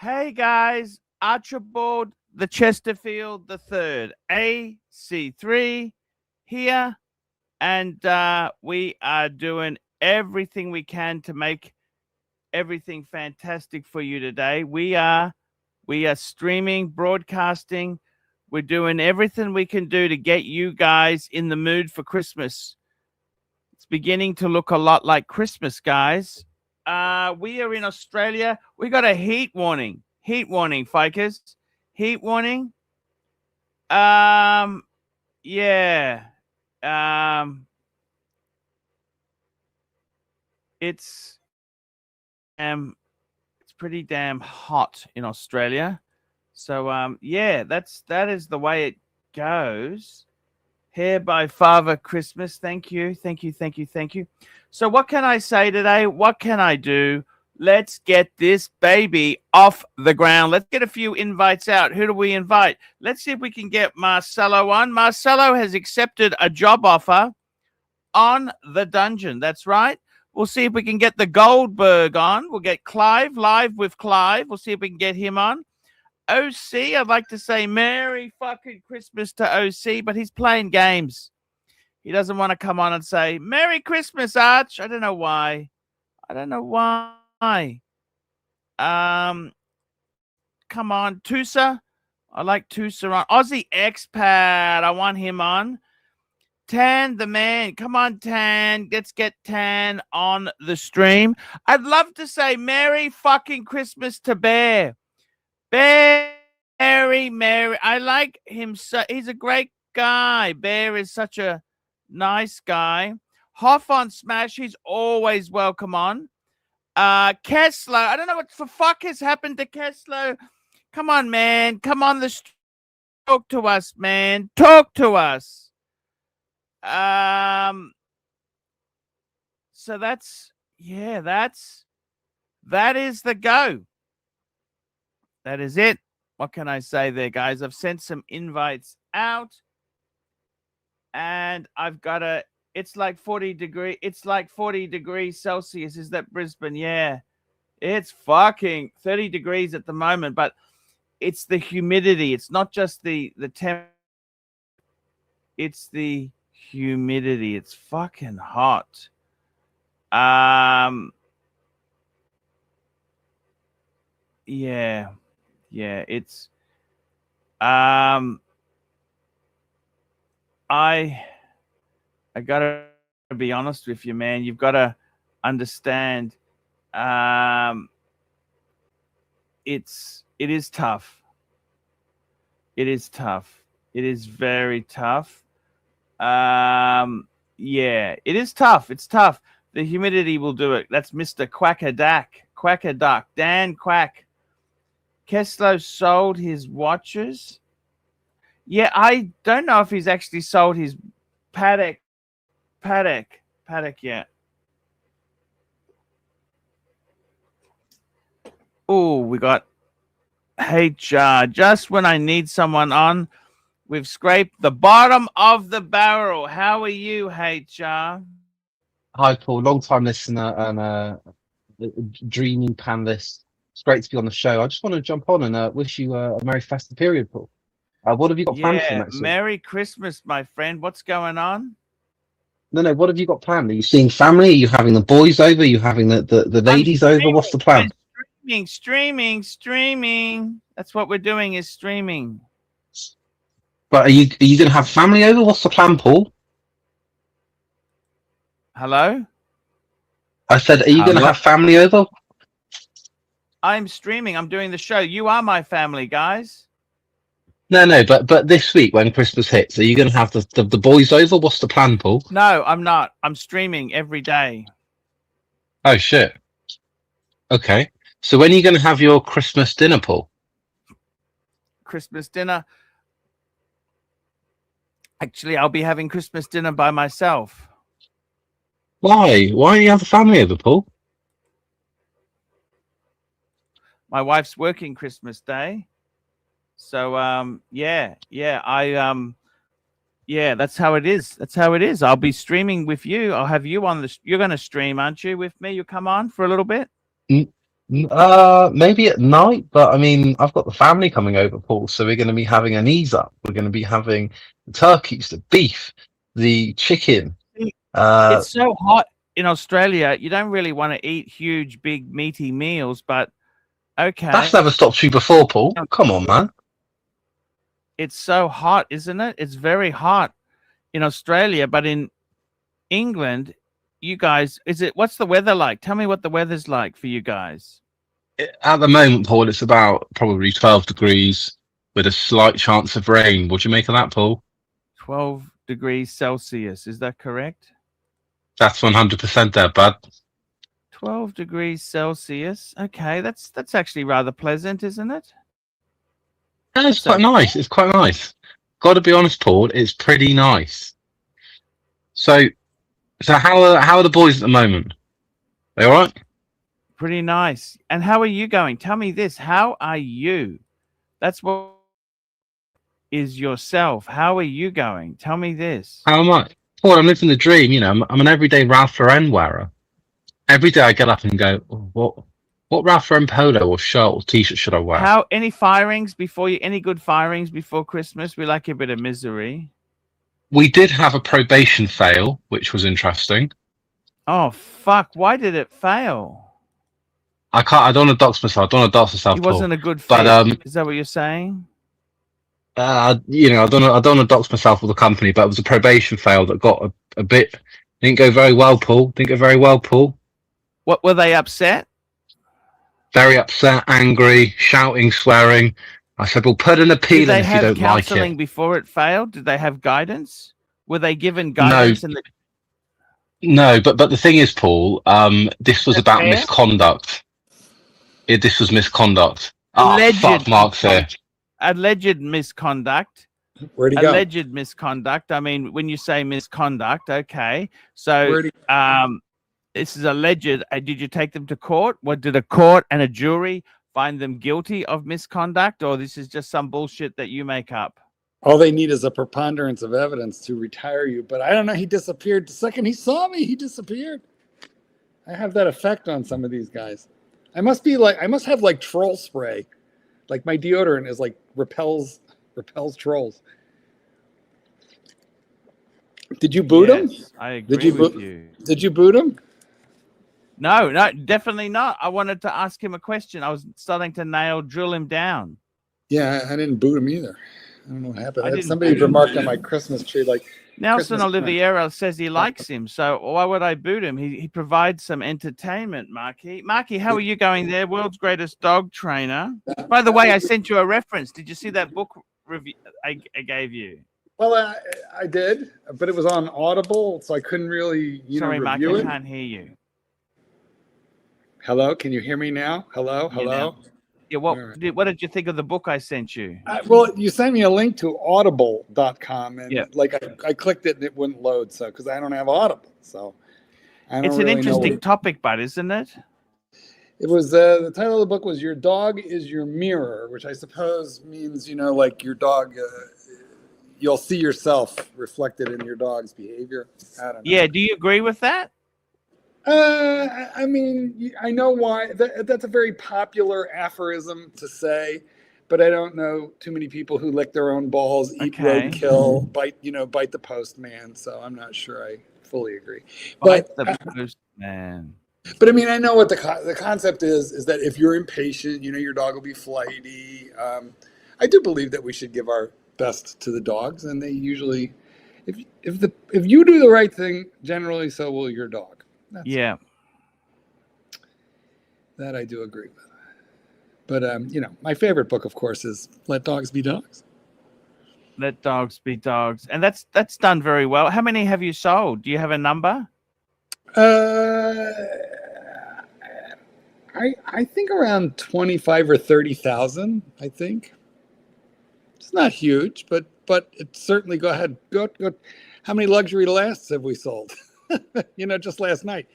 Hey guys, Archibald the Chesterfield the Third, AC3 here, and we are doing everything we can to make everything fantastic for you today. We are streaming, broadcasting. We're doing everything we can do to get you guys in the mood for Christmas. It's beginning to look a lot like Christmas, guys. We are in Australia. We got a heat warning. Heat warning, Fikers. Heat warning. Yeah. It's pretty damn hot in Australia. So yeah, that is the way it goes. Hair by Father Christmas. Thank you. So what can I say today? What can I do? Let's get this baby off the ground. Let's get a few invites out. Who do we invite? Let's see if we can get Marcelo on. Marcelo has accepted a job offer on The Dungeon. That's right. We'll see if we can get the Goldberg on. We'll get Clive live with Clive. We'll see if we can get him on. OC, I'd like to say Merry fucking Christmas to OC, but he's playing games. He doesn't want to come on and say Merry Christmas, Arch. I don't know why. Come on, Tusa. I like Tusa on. Aussie Expat. I want him on. Tan the man. Come on, Tan. Let's get Tan on the stream. I'd love to say Merry fucking Christmas to Bear. Mary. I like him. He's a great guy. Bear is such a nice guy. Hoff on Smash. He's always welcome on. Kessler. I don't know what the fuck has happened to Kessler. Come on, man. Come on the talk to us, man. Talk to us. So that is the go. That is it. What can I say there, guys? I've sent some invites out, and I've got it's like 40 degrees Celsius. Is that Brisbane? Yeah. It's fucking 30 degrees at the moment, but it's the humidity. It's not just the temp. It's the humidity. It's fucking hot. Yeah, it's I gotta be honest with you, man. You've got to understand. It is tough. It is tough. It is very tough. Yeah, it is tough. It's tough. The humidity will do it. That's Mr. Quackerduck, Dan Quack. Kessler sold his watches. Yeah, I don't know if he's actually sold his paddock yet. Oh, we got HR. Just when I need someone on, we've scraped the bottom of the barrel. How are you, HR? Hi, Paul. Long-time listener and dreaming panelist. It's great to be on the show. I just want to jump on and wish you a Merry festive period, Paul. What have you got planned for next week? Merry Christmas, my friend. What's going on? No. What have you got planned? Are you seeing family? Are you having the boys over? Are you having the ladies over? What's the plan? Streaming. That's what we're doing, is streaming. But are you going to have family over? What's the plan, Paul? Hello? I said, are you going to have family over? I'm streaming. I'm doing the show. You are my family, guys. No. But this week when Christmas hits, are you going to have the boys over? What's the plan, Paul? No, I'm not. I'm streaming every day. Oh shit. Okay. So when are you going to have your Christmas dinner, Paul? Christmas dinner. Actually, I'll be having Christmas dinner by myself. Why? Why do you have the family over, Paul? My wife's working Christmas Day. So yeah, that's how it is. I'll be streaming with you. I'll have you on you're going to stream, aren't you, with me? You come on for a little bit? Maybe at night, but I mean, I've got the family coming over, Paul, so we're going to be having an ease up. We're going to be having the turkeys, the beef, the chicken. It's so hot in Australia. You don't really want to eat huge, big, meaty meals, but okay. That's never stopped you before, Paul. Come on, man. It's so hot, isn't it? It's very hot in Australia, but in England, you guys, what's the weather like? Tell me what the weather's like for you guys. At the moment, Paul, it's about probably 12 degrees with a slight chance of rain. What do you make of that, Paul? 12 degrees Celsius, is that correct? That's 100% there, bud. 12 degrees Celsius. Okay, that's actually rather pleasant, isn't it? Yeah, it's quite nice. It's quite nice. Got to be honest, Paul, it's pretty nice. So how are the boys at the moment? They all right? Pretty nice. And how are you going? Tell me this. How are you? That's what is yourself. How are you going? Tell me this. How am I? Paul, I'm living the dream. You know, I'm an everyday Ralph Lauren wearer. Every day I get up and go, oh, what Ralph Lauren polo or shirt or t-shirt should I wear? Any firings before you? Any good firings before Christmas? We like a bit of misery. We did have a probation fail, which was interesting. Oh fuck! Why did it fail? I don't want to dox myself. I don't want to dox myself. He wasn't a good fit. But is that what you're saying? You know, I don't want to dox myself with the company, but it was a probation fail that got a bit. Didn't go very well, Paul. Didn't go very well, Paul. What were they upset? Very upset, angry, shouting, swearing. I said, "Well, put an appeal in if you don't like it." Did they have counselling before it failed? Did they have guidance? Were they given guidance? No. No, but the thing is, Paul, this was about misconduct. This was misconduct. Alleged fuck, Mark's here. Alleged misconduct. Where'd he go? Alleged misconduct. I mean, when you say misconduct, okay. So, this is alleged. Did you take them to court? What did a court and a jury find them guilty of misconduct, or this is just some bullshit that you make up? All they need is a preponderance of evidence to retire you. But I don't know. He disappeared the second he saw me. He disappeared. I have that effect on some of these guys. I must have like troll spray. Like my deodorant is like repels trolls. Did you boot him? I agree with you. Did you boot him? No, definitely not. I wanted to ask him a question. I was starting to drill him down. Yeah, I didn't boot him either. I don't know what happened. Somebody remarked on my Christmas tree, like Nelson Oliveira says he likes him, so why would I boot him? He provides some entertainment, Marky. Marky, how are you going there? World's greatest dog trainer. By the way, I sent you a reference. Did you see that book review I gave you? Well, I did, but it was on Audible, so I couldn't really, Sorry, review Marky, it. I can't hear you. Hello, can you hear me now? Hello. Yeah, what did you think of the book I sent you? Well, you sent me a link to audible.com, and I clicked it and it wouldn't load, so because I don't have Audible, so I don't it's an interesting topic, but isn't it? It was the title of the book was "Your Dog is Your Mirror," which I suppose means like your dog, you'll see yourself reflected in your dog's behavior. I don't know. Yeah, do you agree with that? I mean, I know why. That's a very popular aphorism to say, but I don't know too many people who lick their own balls, eat roadkill, bite the postman. So I'm not sure I fully agree. Bite the postman. But I mean, I know what the concept is that if you're impatient, your dog will be flighty. I do believe that we should give our best to the dogs, and they usually, if you do the right thing, generally so will your dog. Yeah, that I do agree with. But my favorite book, of course, is "Let Dogs Be Dogs." Let Dogs Be Dogs, and that's done very well. How many have you sold? Do you have a number? I think around 25 or 30,000. I think it's not huge, but it's certainly. Go ahead. Go. How many luxury lasts have we sold? Just last night.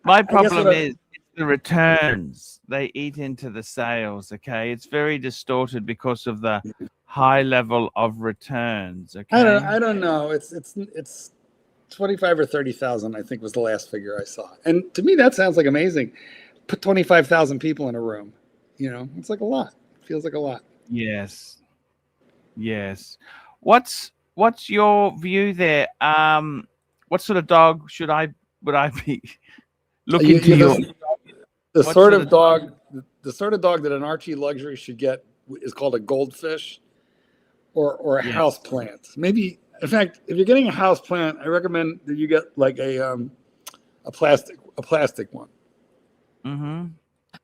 My problem is the returns. They eat into the sales. Okay, it's very distorted because of the high level of returns. Okay, I don't know. It's 25 or 30,000. I think was the last figure I saw, and to me that sounds like amazing. put 25,000 people in a room. You know, it's like a lot. It feels like a lot. Yes. Yes. What's your view there? What sort of dog would I be looking to your the what sort of dog that an Archie luxury should get is called a goldfish or a house plant. Maybe, in fact, if you're getting a house plant, I recommend that you get like a plastic one. Mm-hmm.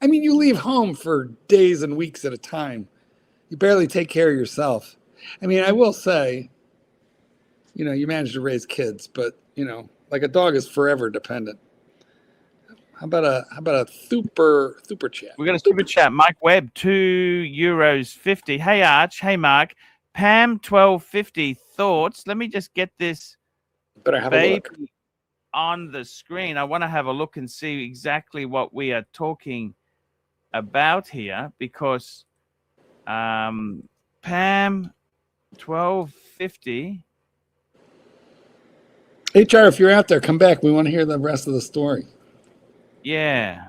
I mean, you leave home for days and weeks at a time. You barely take care of yourself. I mean, I will say, you know, you manage to raise kids, but you know, like a dog is forever dependent. How about a super chat? We got a super chat. Mike Webb, €2.50. Hey Arch, hey Mark, Pam 12.50. Thoughts? Let me just get this Better have a look on the screen. I want to have a look and see exactly what we are talking about here, because Pam 12.50. HR, if you're out there, come back. We want to hear the rest of the story. Yeah.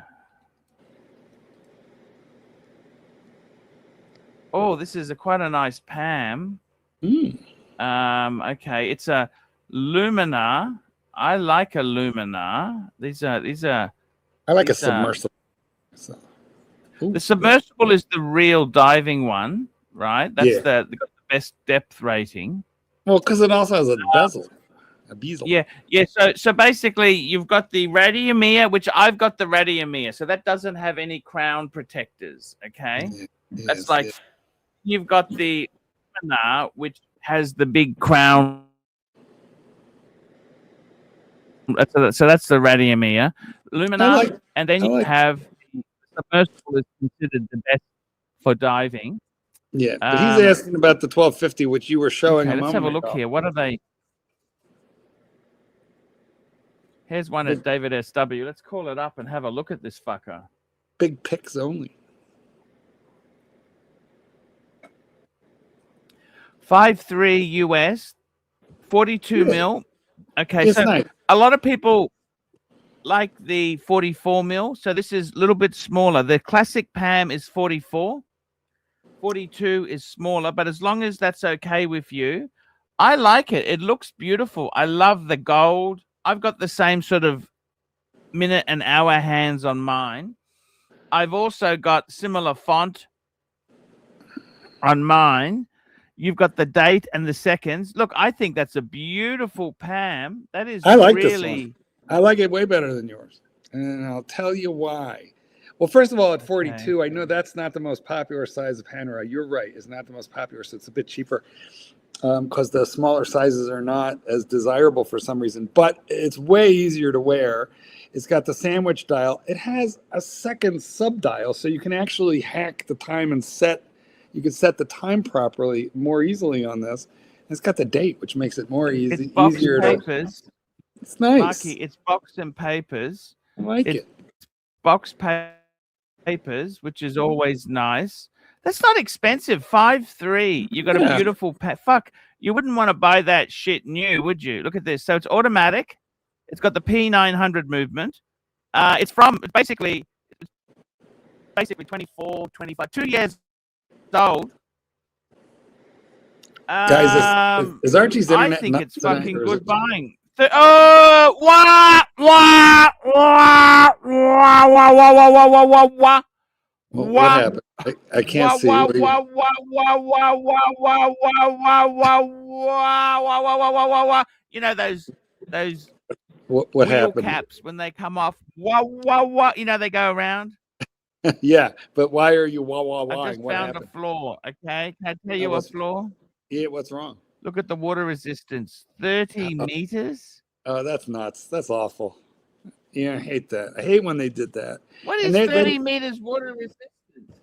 Oh, this is quite a nice Pam. Okay, it's a Lumina. I like a Lumina. These are. I like a submersible. The submersible is the real diving one, right? That's got the best depth rating. Well, because it also has a bezel. Yeah. So basically, you've got the Radiomir, which I've got the Radiomir. So that doesn't have any crown protectors. Okay, that's like you've got the Lumina, which has the big crown. So that's the Radiomir, Lumina, and then you have the submersible is considered the best for diving. Yeah, but he's asking about the 1250, which you were showing. Okay, let's have a look here. What are they? Here's one at David SW. Let's call it up and have a look at this fucker. Big pics only. 5.3 US, 42 mil. Okay, so nice. A lot of people like the 44 mil. So this is a little bit smaller. The classic Pam is 44. 42 is smaller, but as long as that's okay with you, I like it. It looks beautiful. I love the gold. I've got the same sort of minute and hour hands on mine. I've also got similar font on mine. You've got the date and the seconds. Look, I think that's a beautiful Pam. That is I like really... this one. I like it way better than yours. And I'll tell you why. Well, first of all, at 42, I know that's not the most popular size of Panerai. You're right. It's not the most popular, so it's a bit cheaper because the smaller sizes are not as desirable for some reason. But it's way easier to wear. It's got the sandwich dial. It has a second sub-dial, so you can actually hack the time and set. You can set the time properly more easily on this. And it's got the date, which makes it more easy. It's box easier papers. It's nice. Marky, it's box and papers. I like it. Box papers, which is always nice. That's not expensive. 5.3. You got a beautiful fuck. You wouldn't want to buy that shit new, would you? Look at this. So it's automatic. It's got the P900 movement. It's basically 24, 25, 2 years old. Guys, is Archie's internet? I think it's fucking good buying. Oh, wah, wah, wah, wah, wah, wah, wah, wah, wah, wah, wah. What happened? I can't see. Wah, wah, wah, wah, wah, wah, wah, wah, wah, wah, wah, wah, wah, wah, wah, wah. You know those what wheel happened? Caps when they come off. Wah, wah, wah. You know they go around. Yeah, but why are you wah wah wah? I just found a flaw. Okay, can I tell you a flaw? Yeah, what's wrong? Look at the water resistance. 30 meters. Oh, that's nuts. That's awful. Yeah, I hate that. I hate when they did that. What is 30 meters water resistance?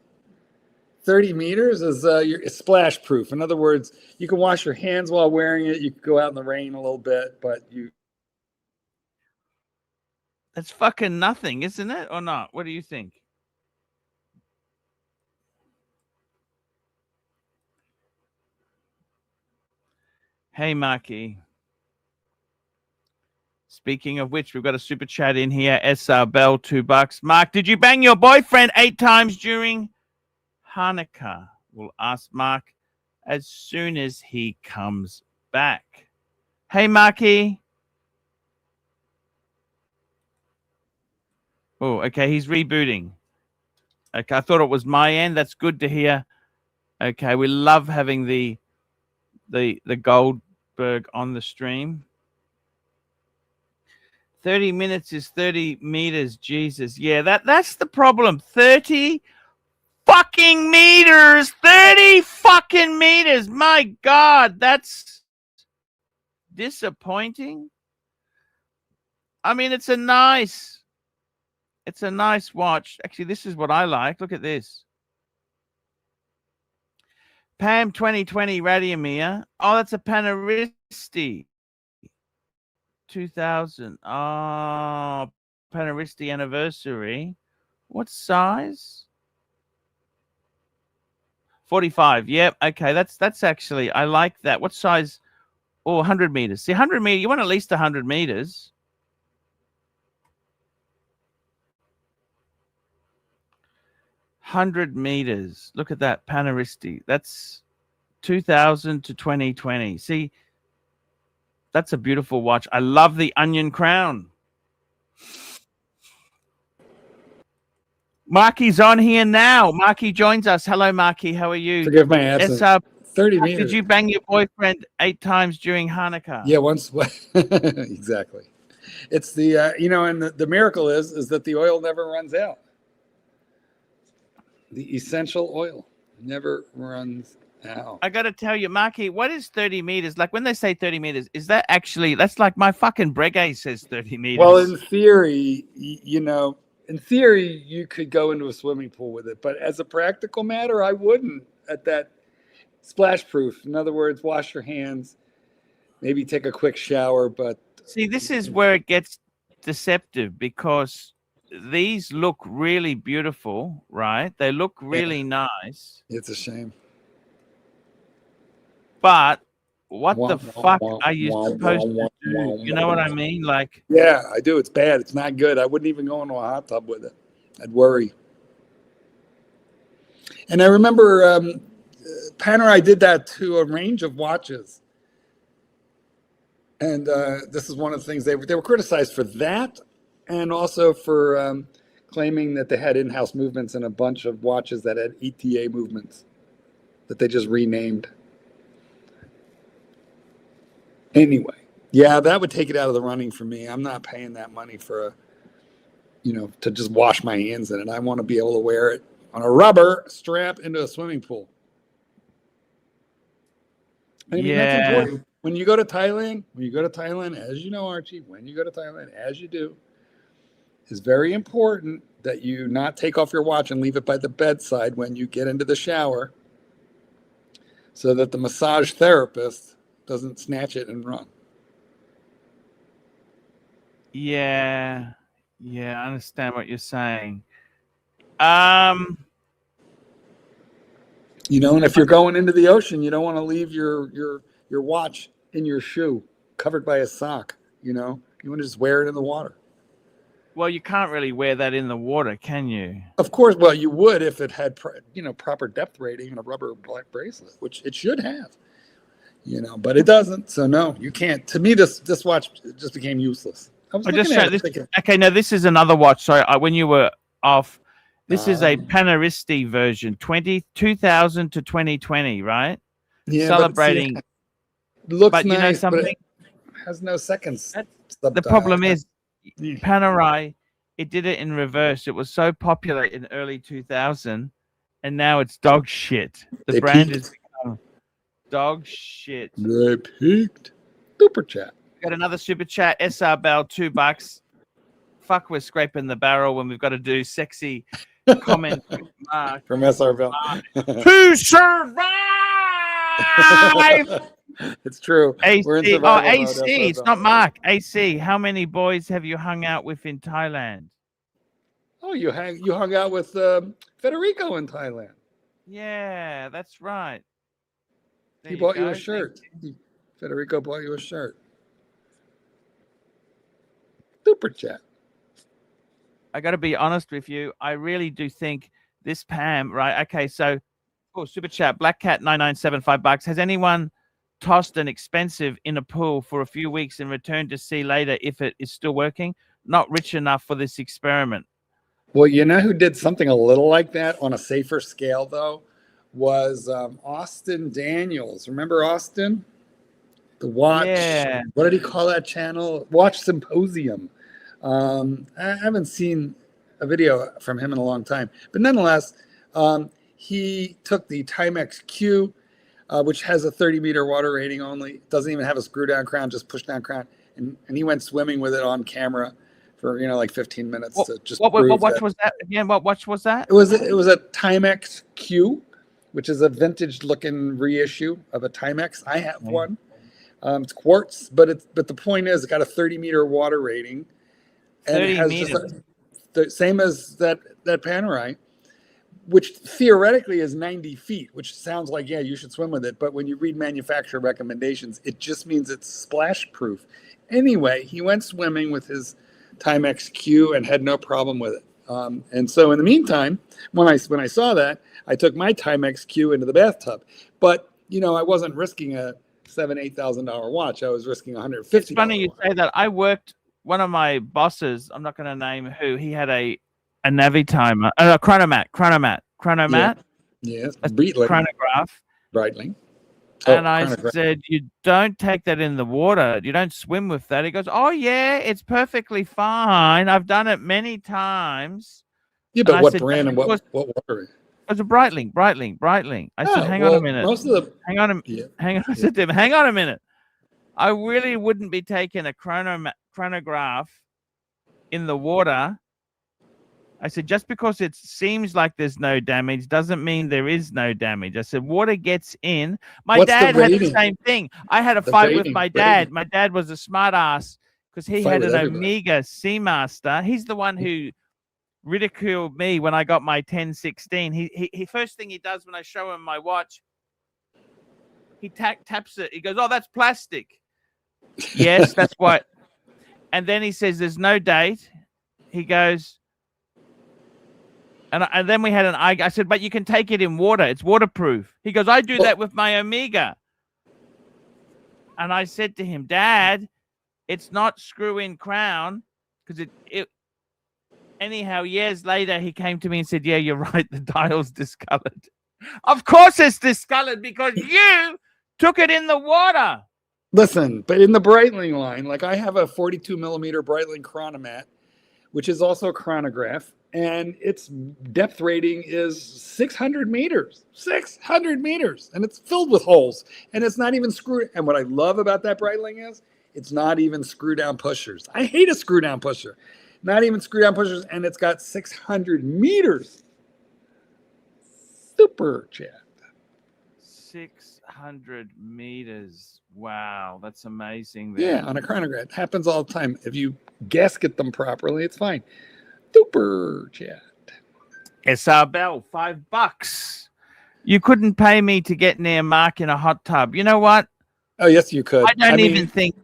30 meters is it's splash proof. In other words, you can wash your hands while wearing it. You can go out in the rain a little bit, but you. That's fucking nothing, isn't it? Or not? What do you think? Hey, Marky. Speaking of which, we've got a super chat in here. SR Bell, $2. Mark, did you bang your boyfriend 8 times during Hanukkah? We'll ask Mark as soon as he comes back. Hey, Marky. Oh, okay. He's rebooting. Okay, I thought it was my end. That's good to hear. Okay, we love having the Goldberg on the stream. 30 minutes is 30 meters. Jesus. Yeah, that's the problem. 30 fucking meters. 30 fucking meters. My God, that's disappointing. I mean, it's a nice watch. Actually, this is what I like. Look at this. Pam 2020 Radiomir. Oh, that's a Panaristi. 2000. Oh, Panaristi anniversary. What size? 45. Yep. Okay. That's actually, I like that. What size? Oh, 100 meters. See, 100 meters. You want at least 100 meters. $100 meters. Look at that Panaristi. That's 2000 to 2020. See, that's a beautiful watch. I love the onion crown. Marky's on here now. Marky joins us. Hello, Marky. How are you? Forgive my absence. 30 meters. Did you bang your boyfriend 8 times during Hanukkah? Yeah, once. Exactly. It's the and the miracle is that the oil never runs out. The essential oil never runs out. I got to tell you, Marky, what is 30 meters? Like when they say 30 meters, is that actually, that's like my fucking Breguet says 30 meters. Well, in theory, you could go into a swimming pool with it. But as a practical matter, I wouldn't at that splash proof. In other words, wash your hands, maybe take a quick shower. But see, this is where it gets deceptive because these look really beautiful, right? They look really nice. It's a shame. But what the fuck are you supposed to do? You know what I mean? Like, yeah, I do. It's bad. It's not good. I wouldn't even go into a hot tub with it. I'd worry. And I remember Panerai did that to a range of watches. And this is one of the things they were criticized for that, and also for claiming that they had in-house movements in a bunch of watches that had ETA movements that they just renamed. Anyway, yeah, that would take it out of the running for me. I'm not paying that money for to just wash my hands in it. I want to be able to wear it on a rubber strap into a swimming pool. I mean, that's important. When you go to Thailand, as you know, Archie, when you go to Thailand, as you do, it's very important that you not take off your watch and leave it by the bedside when you get into the shower so that the massage therapist doesn't snatch it and run. Yeah, I understand what you're saying. And if you're going into the ocean, you don't want to leave your watch in your shoe covered by a sock. You want to just wear it in the water. Well, you can't really wear that in the water, can you? Of course. Well, you would if it had proper depth rating and a rubber black bracelet, which it should have. But it doesn't. So no, you can't. To me, this watch just became useless. Okay, now this is another watch. Sorry, when you were off, this is a Panaristi version, 2000 to 2020, right? Yeah, celebrating. Looks but nice, you know something? But it has no seconds. The problem is, Panerai, it did it in reverse. It was so popular in early 2000, and now it's dog shit. The brand is dog shit. They peaked. Super chat. Got another super chat. SR Bell, $2. Fuck, we're scraping the barrel when we've got to do sexy comment from SR Bell. To survive. It's true. AC. We're in AC. It's not Mark. AC. How many boys have you hung out with in Thailand? Oh, you hung out with Federico in Thailand. Yeah, that's right. He bought you a shirt. Federico bought you a shirt. Super chat. I got to be honest with you. I really do think this Pam, right? Okay, so super chat, Black Cat 9975 $5. Has anyone tossed an expensive in a pool for a few weeks and returned to see later if it is still working? Not rich enough for this experiment. Well, you know who did something a little like that on a safer scale, though, was Austin Daniels. Remember Austin? The Watch. Yeah. What did he call that channel? Watch Symposium. I haven't seen a video from him in a long time, but nonetheless, he took the Timex Q, which has a 30-meter water rating only. Doesn't even have a screw down crown, just push down crown, and he went swimming with it on camera for like 15 minutes to just. What watch was that again? What watch was that? It was a Timex Q, which is a vintage looking reissue of a Timex. I have one. It's quartz, but the point is, it got a 30-meter water rating, and it has just the same as that Panerai, which theoretically is 90 feet, which sounds like, yeah, you should swim with it. But when you read manufacturer recommendations, it just means it's splash proof. Anyway, he went swimming with his Timex Q and had no problem with it. And so in the meantime, when I saw that, I took my Timex Q into the bathtub. But, I wasn't risking a $7,000-8,000 watch. I was risking $150. It's funny you say that. I worked, one of my bosses, I'm not going to name who, he had a Navi timer, a chronomat. Yes, chronograph. Breitling. And I said, you don't take that in the water. You don't swim with that. He goes, oh, yeah, it's perfectly fine. I've done it many times. Yeah, but what brand and what water? It was a Breitling. I said, hang on a minute. Hang on I said to him, hang on a minute. I really wouldn't be taking a chronograph in the water. I said, just because it seems like there's no damage doesn't mean there is no damage. I said, water gets in. My dad had the same thing. I had a fight with my dad. My dad was a smart ass because he had an Omega Seamaster. He's the one who ridiculed me when I got my 1016. He first thing he does when I show him my watch, he taps it. He goes, oh, that's plastic. Yes, that's what. And then he says, there's no date. He goes, and then we had an argument. I said, but you can take it in water. It's waterproof. He goes, I do that with my Omega. And I said to him, Dad, it's not screw-in crown because it. Anyhow, years later, he came to me and said, yeah, you're right. The dial's discolored. Of course it's discolored because you took it in the water. Listen, but in the Breitling line, like I have a 42-millimeter Breitling chronomat, which is also a chronograph, and its depth rating is 600 meters. 600 meters. And it's filled with holes. And it's not even screwed. And what I love about that Breitling is it's not even screw-down pushers. I hate a screw-down pusher. Not even screw-down pushers, and it's got 600 meters. Super chat. 600 meters. Wow, that's amazing. Yeah, on a chronograph. It happens all the time. If you gasket them properly, it's fine. Super chat. SR Bell, $5. You couldn't pay me to get near Mark in a hot tub. You know what? Oh, yes, you could. I don't even think.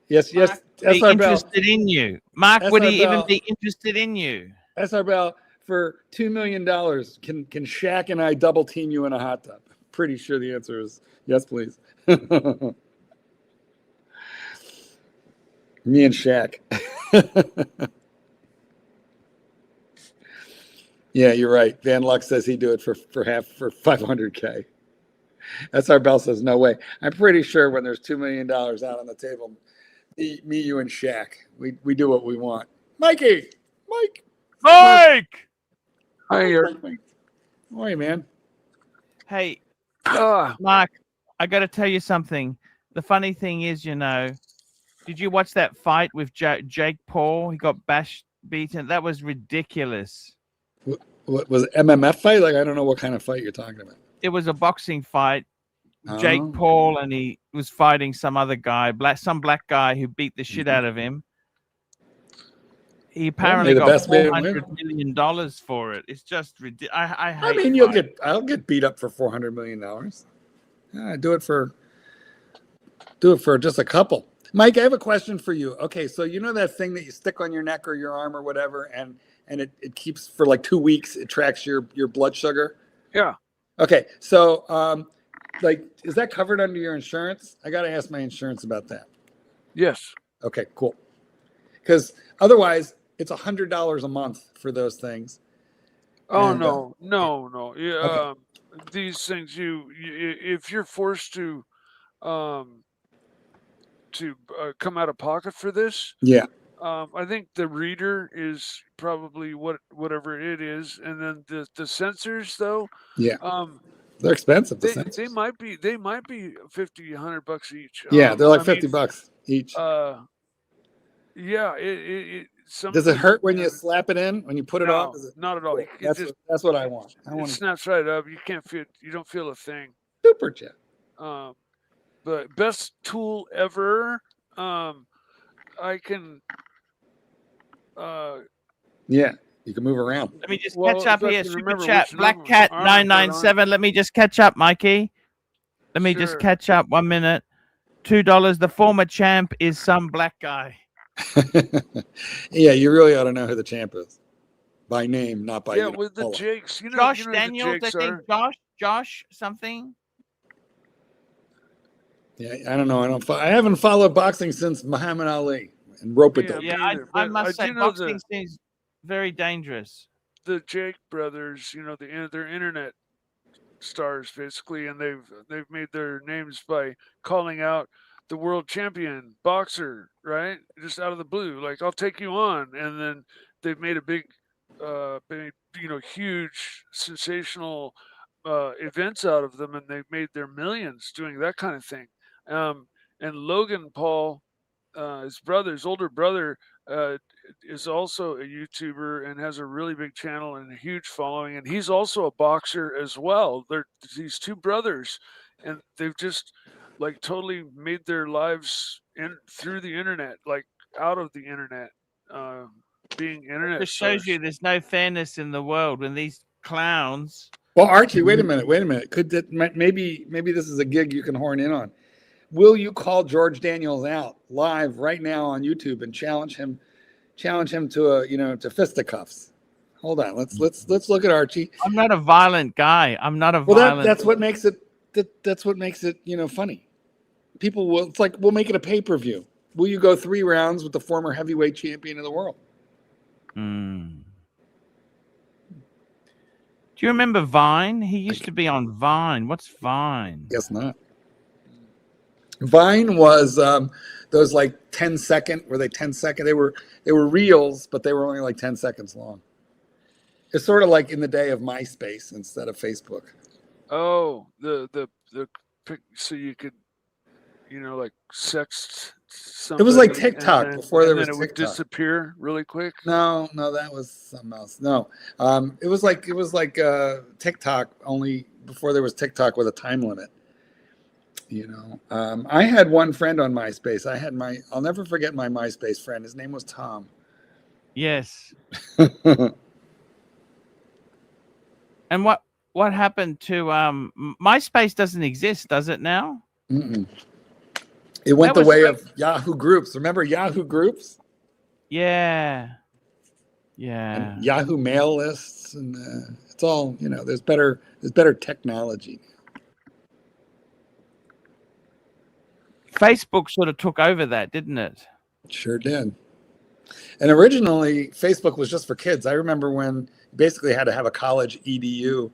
Yes. Be interested in you. Mark, would he even be interested in you? SR Bell, for $2 million, can Shaq and I double team you in a hot tub? Pretty sure the answer is yes, please. Me and Shaq. Yeah, you're right. Van Lux says he'd do it for $500K. SR Bell says no way. I'm pretty sure when there's $2 million out on the table, me, you, and Shaq, we do what we want. Mike. Hi, man. Hey, Mark, I got to tell you something. The funny thing is, did you watch that fight with Jake Paul? He got beaten. That was ridiculous. What was it, MMF fight? Like, I don't know what kind of fight you're talking about. It was a boxing fight. Jake Paul, and he was fighting some other guy, some black guy who beat the shit out of him. He apparently got $400 million for it. It's just ridiculous. I hate I'll get beat up for $400 million. Yeah, do it for just a couple. Mike, I have a question for you. Okay, so you know that thing that you stick on your neck or your arm or whatever, and it keeps for like 2 weeks. It tracks your blood sugar. Yeah. Okay, so like, is that covered under your insurance? I got to ask my insurance about that. Yes. Okay, cool. Because otherwise, it's $100 a month for those things. Oh And, no. Yeah, Okay. these things if you're forced to come out of pocket for this, Yeah. I think the reader is probably whatever it is, and then the sensors though. Yeah. Um, They're expensive. The they sensors. might be $50, $100 each. Yeah, they're like I mean, $50 each. Yeah, it some Does it people hurt when you can- slap it in? When you put it on? No, Does it, not at all. cool. It just That's what I want. I it want a snaps right up. You can't feel. You don't feel a thing. super jet. But best tool ever. I can. Yeah, you can move around. Let me just Well, catch up if I here. can Super remember chat. which Black number- Cat all right, 997. Let me just catch up, Mikey. Let me just Sure. catch up 1 minute. $2. The former champ is some black guy. Yeah, you really ought to know who the champ is by name, not by Yeah, with the color. Jakes. You know, Josh you know Daniels, who the I Jakes think. are. Josh something. Yeah, I don't know. I haven't followed boxing since Muhammad Ali and rope-a-dope. Yeah, Yeah, either, I but must say do know boxing seems very dangerous. the Jake brothers. You know, they're internet stars basically, and they've made their names by calling out the world champion boxer, right? Just out of the blue, like I'll take you on, and then they've made a big, huge sensational events out of them, and they've made their millions doing that kind of thing. And Logan Paul, his older brother, is also a YouTuber and has a really big channel and a huge following, and he's also a boxer as well. They're these two brothers, and they've just like totally made their lives through the internet, like out of the internet, being internet. It shows stars. you there's no fairness in the world when these clowns. Well, Archie, wait a minute. Could that maybe this is a gig you can horn in on? Will you call George Daniels out live right now on YouTube and challenge him to fisticuffs? Hold on, let's look at Archie. I'm not a violent guy. I'm not a Well, violent. that's what makes it funny. People will. It's like we'll make it a pay-per-view. Will you go 3 rounds with the former heavyweight champion of the world? Mm. Do you remember Vine? He used to be on Vine. What's Vine? Guess not. Vine was those like 10-second. Were they 10-second? They were reels, but they were only like 10 seconds long. It's sort of like in the day of MySpace instead of Facebook. Oh, the so you could, like sext somebody. It was like TikTok before there was it would TikTok. disappear really quick. No, that was something else. No, it was like TikTok, only before there was TikTok with a time limit. I had one friend on MySpace. I'll never forget my MySpace friend. His name was Tom. Yes. And what happened to MySpace? Doesn't exist, does it now? Mm-mm. It went the way of Yahoo Groups. Remember Yahoo Groups? Yeah. And Yahoo mail lists, and it's all there's better technology. Facebook sort of took over that, didn't it? Sure did. And originally, Facebook was just for kids. I remember when you basically had to have a college EDU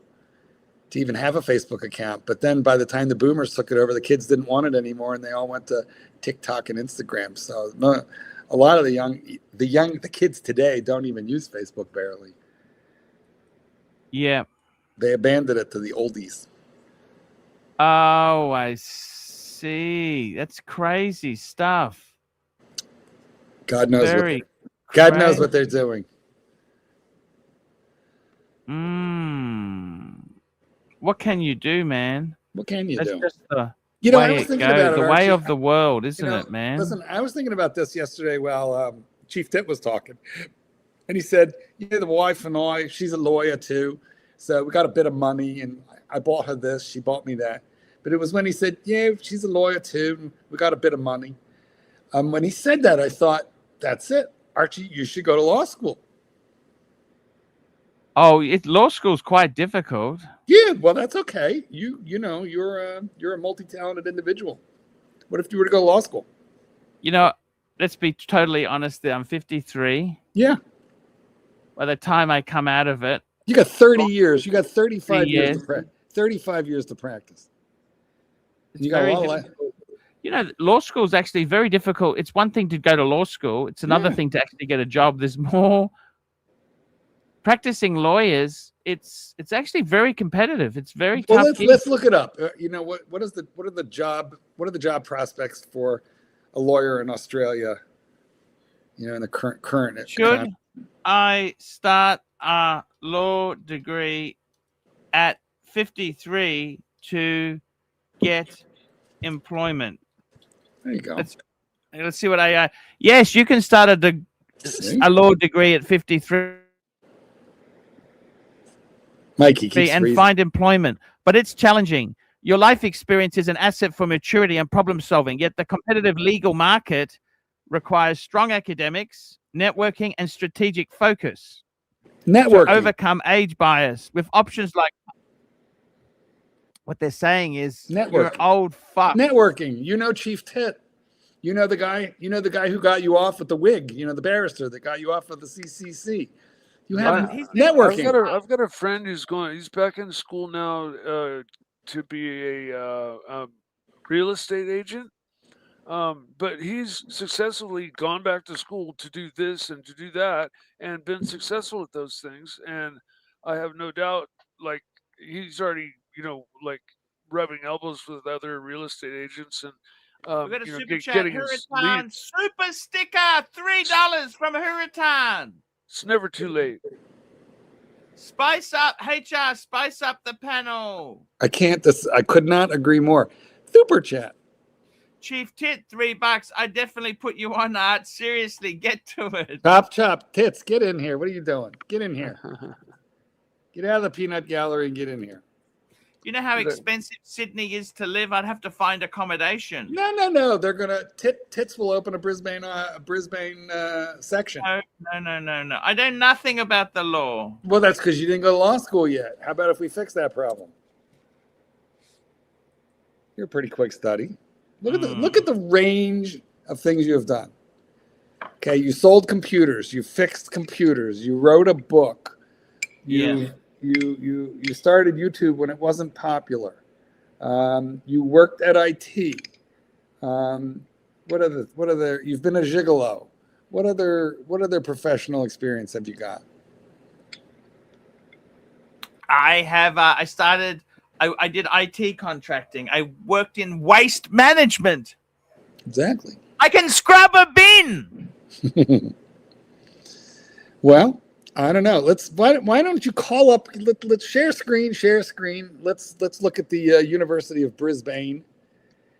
to even have a Facebook account. But then by the time the boomers took it over, the kids didn't want it anymore, and they all went to TikTok and Instagram. So a lot of the kids today don't even use Facebook barely. Yeah. They abandoned it to the oldies. Oh, I see. That's crazy stuff. God knows God knows what they're doing. What can you do, man? What can you That's do? just the I way was it thinking goes, about it, the way Archie. of the world, isn't it, man? Listen, I was thinking about this yesterday while Chief Tit was talking. And he said, the wife and I, she's a lawyer too. So we got a bit of money, and I bought her this. She bought me that. But it was when he said, yeah, she's a lawyer too, and we got a bit of money. When he said that, I thought, that's it. Archie, you should go to law school. Oh, law school's quite difficult. Yeah, well, that's okay. You know, you're a multi-talented individual. What if you were to go to law school? You know, let's be totally honest. I'm 53. Yeah. By the time I come out of it, you got 30 years. You got 35 years. years to 35 years to practice. You got a lot of you know, law school is actually very difficult. It's one thing to go to law school. It's another thing to actually get a job. There's more practicing lawyers. It's actually very competitive. It's very tough. Let's look it up. You know, what are the job prospects for a lawyer in Australia? You know, in the current. Should I start a law degree at 53 to get employment? There you go. Let's see what I. Yes, you can start a law degree at 53. Mikey keeps and freezing. Find employment, but it's challenging. Your life experience is an asset for maturity and problem solving. Yet the competitive legal market requires strong academics, networking, and strategic focus. Networking. To overcome age bias with options like. What they're saying is, you're an old fuck. Networking. You know, Chief Tit. You know the guy. You know the guy who got you off with the wig. You know the barrister that got you off with the CCC. You have networking. I've got a friend who's going. He's back in school now to be a real estate agent. But he's successfully gone back to school to do this and to do that, and been successful at those things. And I have no doubt, like he's already, you know, like rubbing elbows with other real estate agents and. We've got a super chat. Huracan super sticker, $3 from Huracan. It's never too late. Spice up, HR, spice up the panel. I could not agree more. Super chat. Chief Tit, $3. I definitely put you on, Art. Seriously, get to it. Chop, Tits, get in here. What are you doing? Get in here. Get out of the peanut gallery and get in here. You know how expensive Sydney is to live? I'd have to find accommodation. No. They're gonna Tits will open a Brisbane section. No. I know nothing about the law. Well, that's because you didn't go to law school yet. How about if we fix that problem? You're a pretty quick study. Look at the range of things you have done. Okay, you sold computers, you fixed computers, you wrote a book, you started YouTube when it wasn't popular. You worked at IT. What other? You've been a gigolo. What other professional experience have you got? I have. I did IT contracting. I worked in waste management. Exactly. I can scrub a bin. Well, I don't know. Why don't you call up? Let's share screen. Let's look at the University of Brisbane.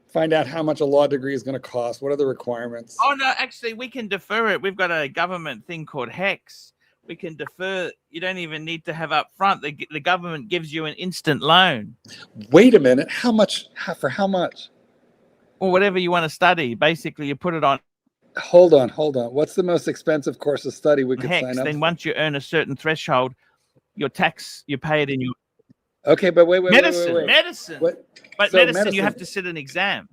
Find out how much a law degree is going to cost. What are the requirements? Oh no, actually, we can defer it. We've got a government thing called HEX. We can defer. You don't even need to have up front. The government gives you an instant loan. Wait a minute. How much? For how much? Or whatever you want to study. Basically, you put it on. Hold on. What's the most expensive course of study we could sign up? Then once you earn a certain threshold, your tax, you pay it in your. Okay, but wait. Medicine. What? But medicine, you have to sit an exam.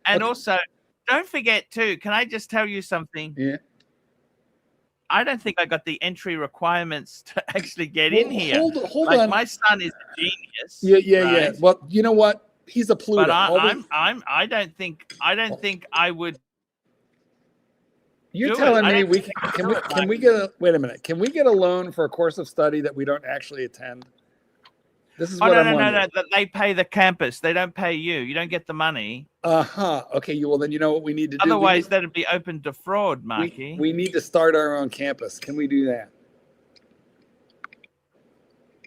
And also, don't forget too. Can I just tell you something? Yeah. I don't think I got the entry requirements to actually get in here. Hold on. My son is a genius. Yeah. Well, you know what? He's a Pluto. But I don't think I would. You're telling me can we get a wait a minute? Can we get a loan for a course of study that we don't actually attend? This is what I'm wondering. No. They pay the campus. They don't pay you. You don't get the money. Okay. Well, then you know what we need to do. Otherwise, that'd be open to fraud, Marky. We need to start our own campus. Can we do that?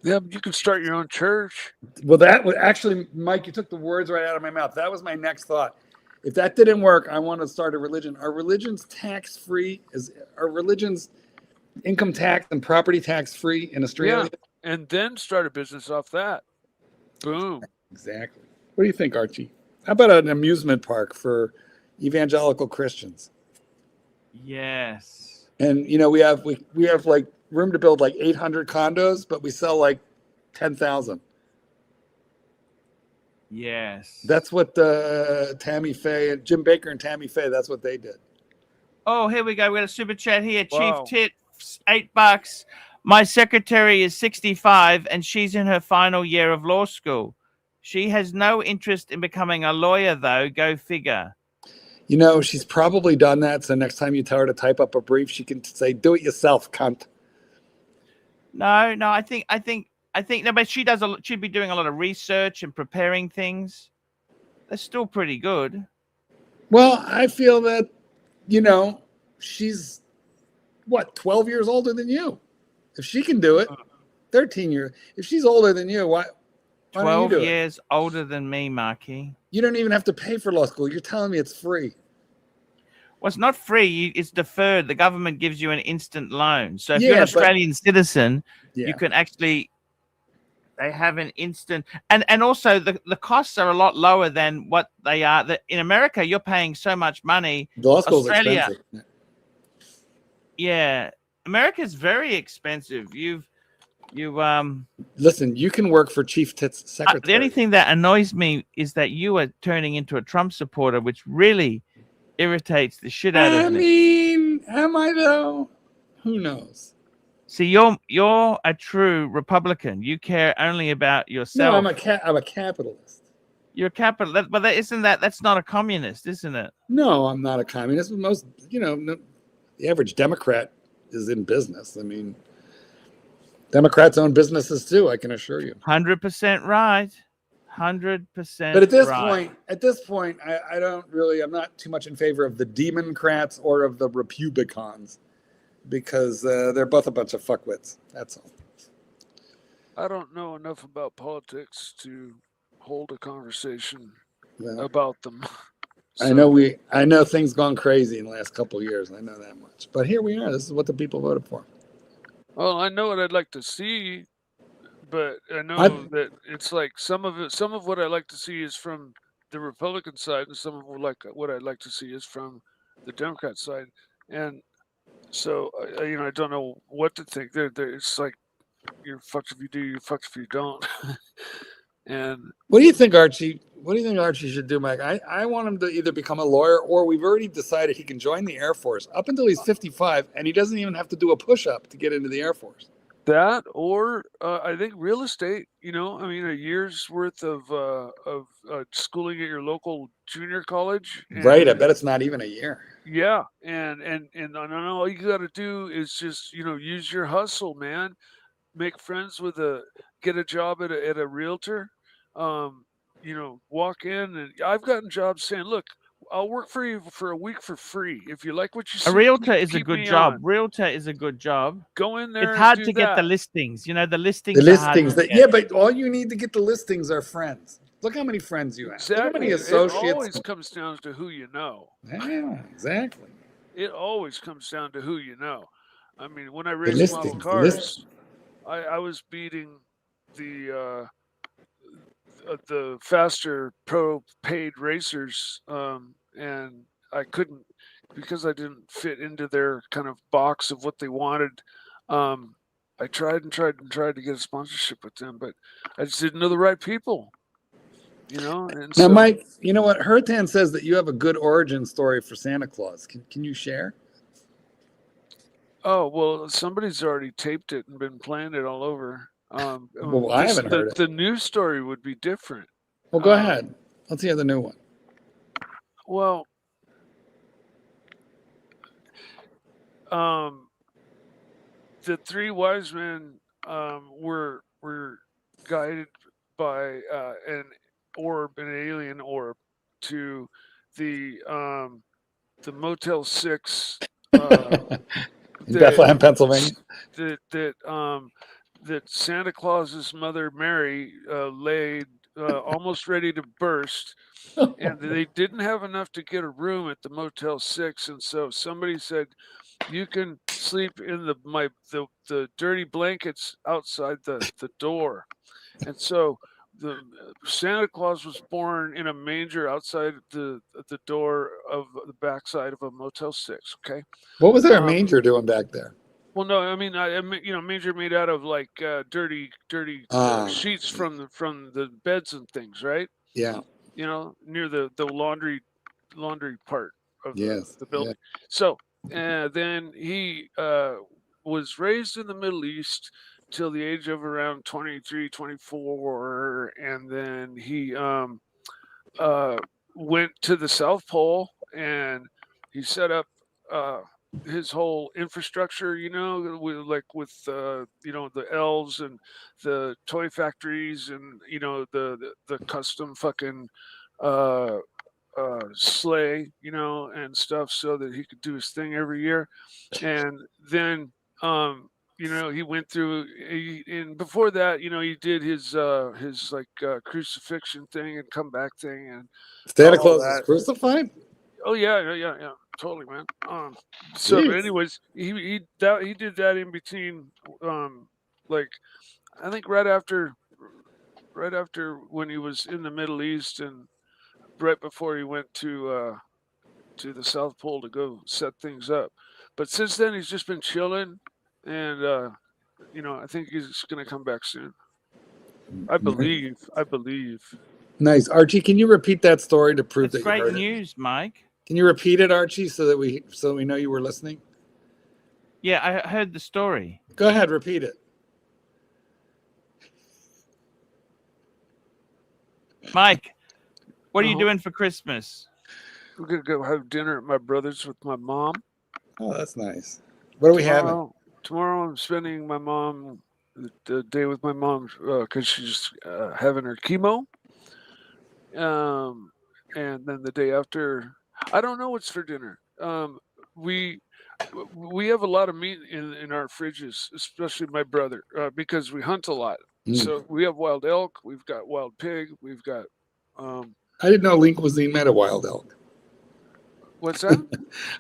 Yeah, you can start your own church. Well, that would actually, Mike, you took the words right out of my mouth. That was my next thought. If that didn't work, I want to start a religion. Are religions tax-free? Are religions income tax and property tax-free in Australia? Yeah, and then start a business off that. Boom. Exactly. What do you think, Archie? How about an amusement park for evangelical Christians. Yes. And you know, we have like room to build like 800 condos, but we sell like 10,000. Yes. That's what Tammy Faye and Jim Baker and Tammy Faye, that's what they did. Oh, here we go. We got a super chat here. Wow. Chief Tit, $8. My secretary is 65 and she's in her final year of law school. She has no interest in becoming a lawyer, though. Go figure. You know, she's probably done that. So next time you tell her to type up a brief, she can say, "Do it yourself, cunt." No, I think no, but she does she'd be doing a lot of research and preparing things. That's still pretty good. Well, I feel that, you know, she's what, 12 years older than you. If she can do it, 13 years. If she's older than you, why 12 don't you do years older than me, Marky. You don't even have to pay for law school. You're telling me it's free. Well, it's not free. It's deferred. The government gives you an instant loan. So if Yeah, you're an but- Australian citizen, Yeah. you can actually, they have an instant, and also the costs are a lot lower than what they are. In America, you're paying so much money. Law school's Australia, expensive. yeah, America's very expensive. You Listen, you can work for Chief Tit's secretary. the only thing that annoys me is that you are turning into a Trump supporter, which really irritates the shit out I of me. mean, am I though? Who knows? See, you're a true Republican. You care only about yourself. No, I'm a capitalist. You're a capitalist, but that's not a communist, isn't it? No, I'm not a communist. Most, the average Democrat is in business. I mean, Democrats own businesses too, I can assure you. 100% right. 100%. But at this point, I'm not too much in favor of the Democrats or of the Republicans, because they're both a bunch of fuckwits. That's all. I don't know enough about politics to hold a conversation Yeah. about them. I know things gone crazy in the last couple of years. I know that much. But here we are. This is what the people voted for. Well, I know what I'd like to see, but I know that it's like some of what I like to see is from the Republican side, and some of what I'd like to see is from the Democrat side. And so, I don't know what to think. It's like you're fucked if you do, you're fucked if you don't. And what do you think, Archie? What do you think Archie should do, Mike? I want him to either become a lawyer, or we've already decided he can join the Air Force up until he's 55, and he doesn't even have to do a push-up to get into the Air Force. that, or I think real estate. A year's worth of schooling at your local junior college. Right. I bet it's not even a year. Yeah, and I don't know. All you got to do is just use your hustle, man. Make friends get a job at a realtor. Walk in, and I've gotten jobs saying, "Look, I'll work for you for a week for free if you like what you see." A realtor is a keep good me job. on." Realtor is a good job. Go in there. It's hard and to do get the that. listings. The listings. The are hard listings to that, get. yeah, but all you need to get the listings are friends. Look how many friends you have. Look how Exactly. many associates. It always comes down to who you know. Yeah, exactly. It always comes down to who you know. I mean, when I raced model listings, cars, I was beating the faster pro paid racers, and I couldn't, because I didn't fit into their kind of box of what they wanted. I tried and tried and tried to get a sponsorship with them, but I just didn't know the right people. And Now, Mike, you know what? Hertan says that you have a good origin story for Santa Claus. Can you share? Oh, well, somebody's already taped it and been playing it all over. Well, I haven't heard it. The news story would be different. Well, go ahead. Let's hear the new one. Well, the three wise men were guided by an alien orb, to the Motel 6 in Bethlehem, Pennsylvania. That Santa Claus's mother Mary laid almost ready to burst, and they didn't have enough to get a room at the Motel 6, and so somebody said, "You can sleep in the dirty blankets outside the door." And so Santa Claus was born in a manger outside the door of the backside of a Motel 6. Okay. What was their manger doing back there? Well, no, I mean, manger made out of like dirty sheets from the beds and things, right? Yeah. Near the laundry part of the building. Yeah. So then he was raised in the Middle East till the age of around 23, 24, and then he went to the South Pole and he set up his whole infrastructure, with the elves and the toy factories and the custom fucking sleigh, and stuff, so that he could do his thing every year. And then he went through, and before that, he did his crucifixion thing and comeback thing, and Santa Claus is crucified. Oh yeah, totally, man. So, but anyways, he did that in between, like I think right after when he was in the Middle East, and right before he went to the South Pole to go set things up. But since then, he's just been chilling, and I think he's gonna come back soon. I believe. Nice, Archie. Can you repeat that story to prove that great you heard news, Mike? Can you repeat it, Archie, so that we know you were listening? Yeah, I heard the story. Go ahead, repeat it. Mike, what are you doing for Christmas? We're gonna go have dinner at my brother's with my mom. Oh, that's nice. What are we having? Tomorrow I'm spending the day with my mom because she's having her chemo. And then the day after, I don't know what's for dinner. We have a lot of meat in our fridges, especially my brother, because we hunt a lot. So we have wild elk, we've got wild pig, we've got. I didn't know Lean Cuisine made a wild elk. What's that?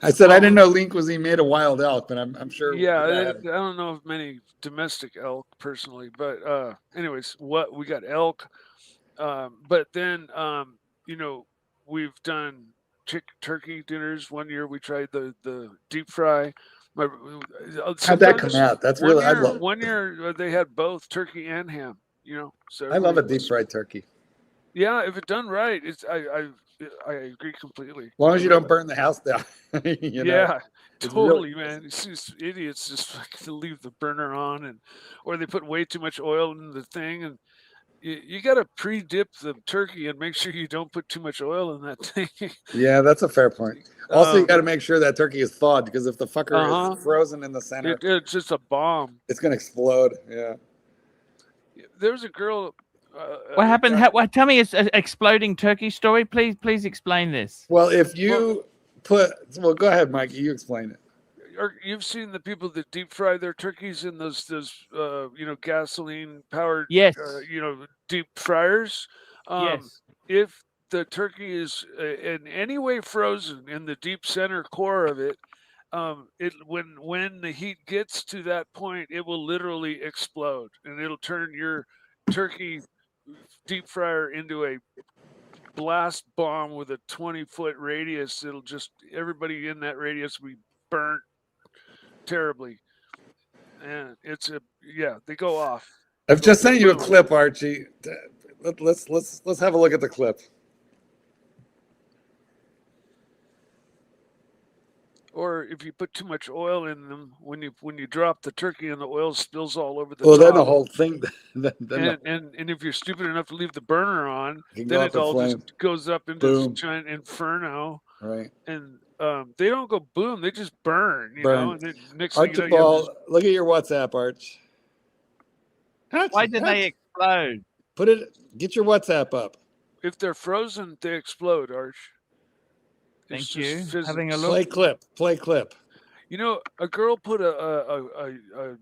I said I didn't know Lean Cuisine made a wild elk, but I'm sure. Yeah, I don't know of many domestic elk personally, but anyways, what we got elk, but then we've done turkey dinners. One year we tried the deep fry. How'd that come out? That's really one year they had both turkey and ham. So I love a deep fried turkey. Yeah, if it's done right, I agree completely. As long as you don't burn the house down. Yeah, totally, man. It's just idiots just leave the burner on, or they put way too much oil in the thing, and you got to pre-dip the turkey and make sure you don't put too much oil in that thing. Yeah, that's a fair point. Also, you got to make sure that turkey is thawed, because if the fucker is frozen in the center, it's just a bomb. It's gonna explode. Yeah. There was a girl. What happened? Tell me it's an exploding turkey story. Please explain this. Well, if you go ahead, Mike. You explain it. You've seen the people that deep fry their turkeys in those gasoline powered deep fryers. Yes. If the turkey is in any way frozen in the deep center core of it, when the heat gets to that point, it will literally explode, and it'll turn your turkey deep fryer into a blast bomb with a 20-foot radius. It'll just, everybody in that radius will be burnt terribly, and they go off. I've just sent you a clip, Archie. Let's have a look at the clip. Or if you put too much oil in them, when you drop the turkey and the oil spills all over the top. Then the whole thing. And if you're stupid enough to leave the burner on, then it all just goes up into this giant inferno. Right. And they don't go boom; they just burn. And then next Archibald, look at your WhatsApp, Arch. Why did they explode? Get your WhatsApp up. If they're frozen, they explode, Arch. Thank you. Physics. Having a look. Play clip. A girl put a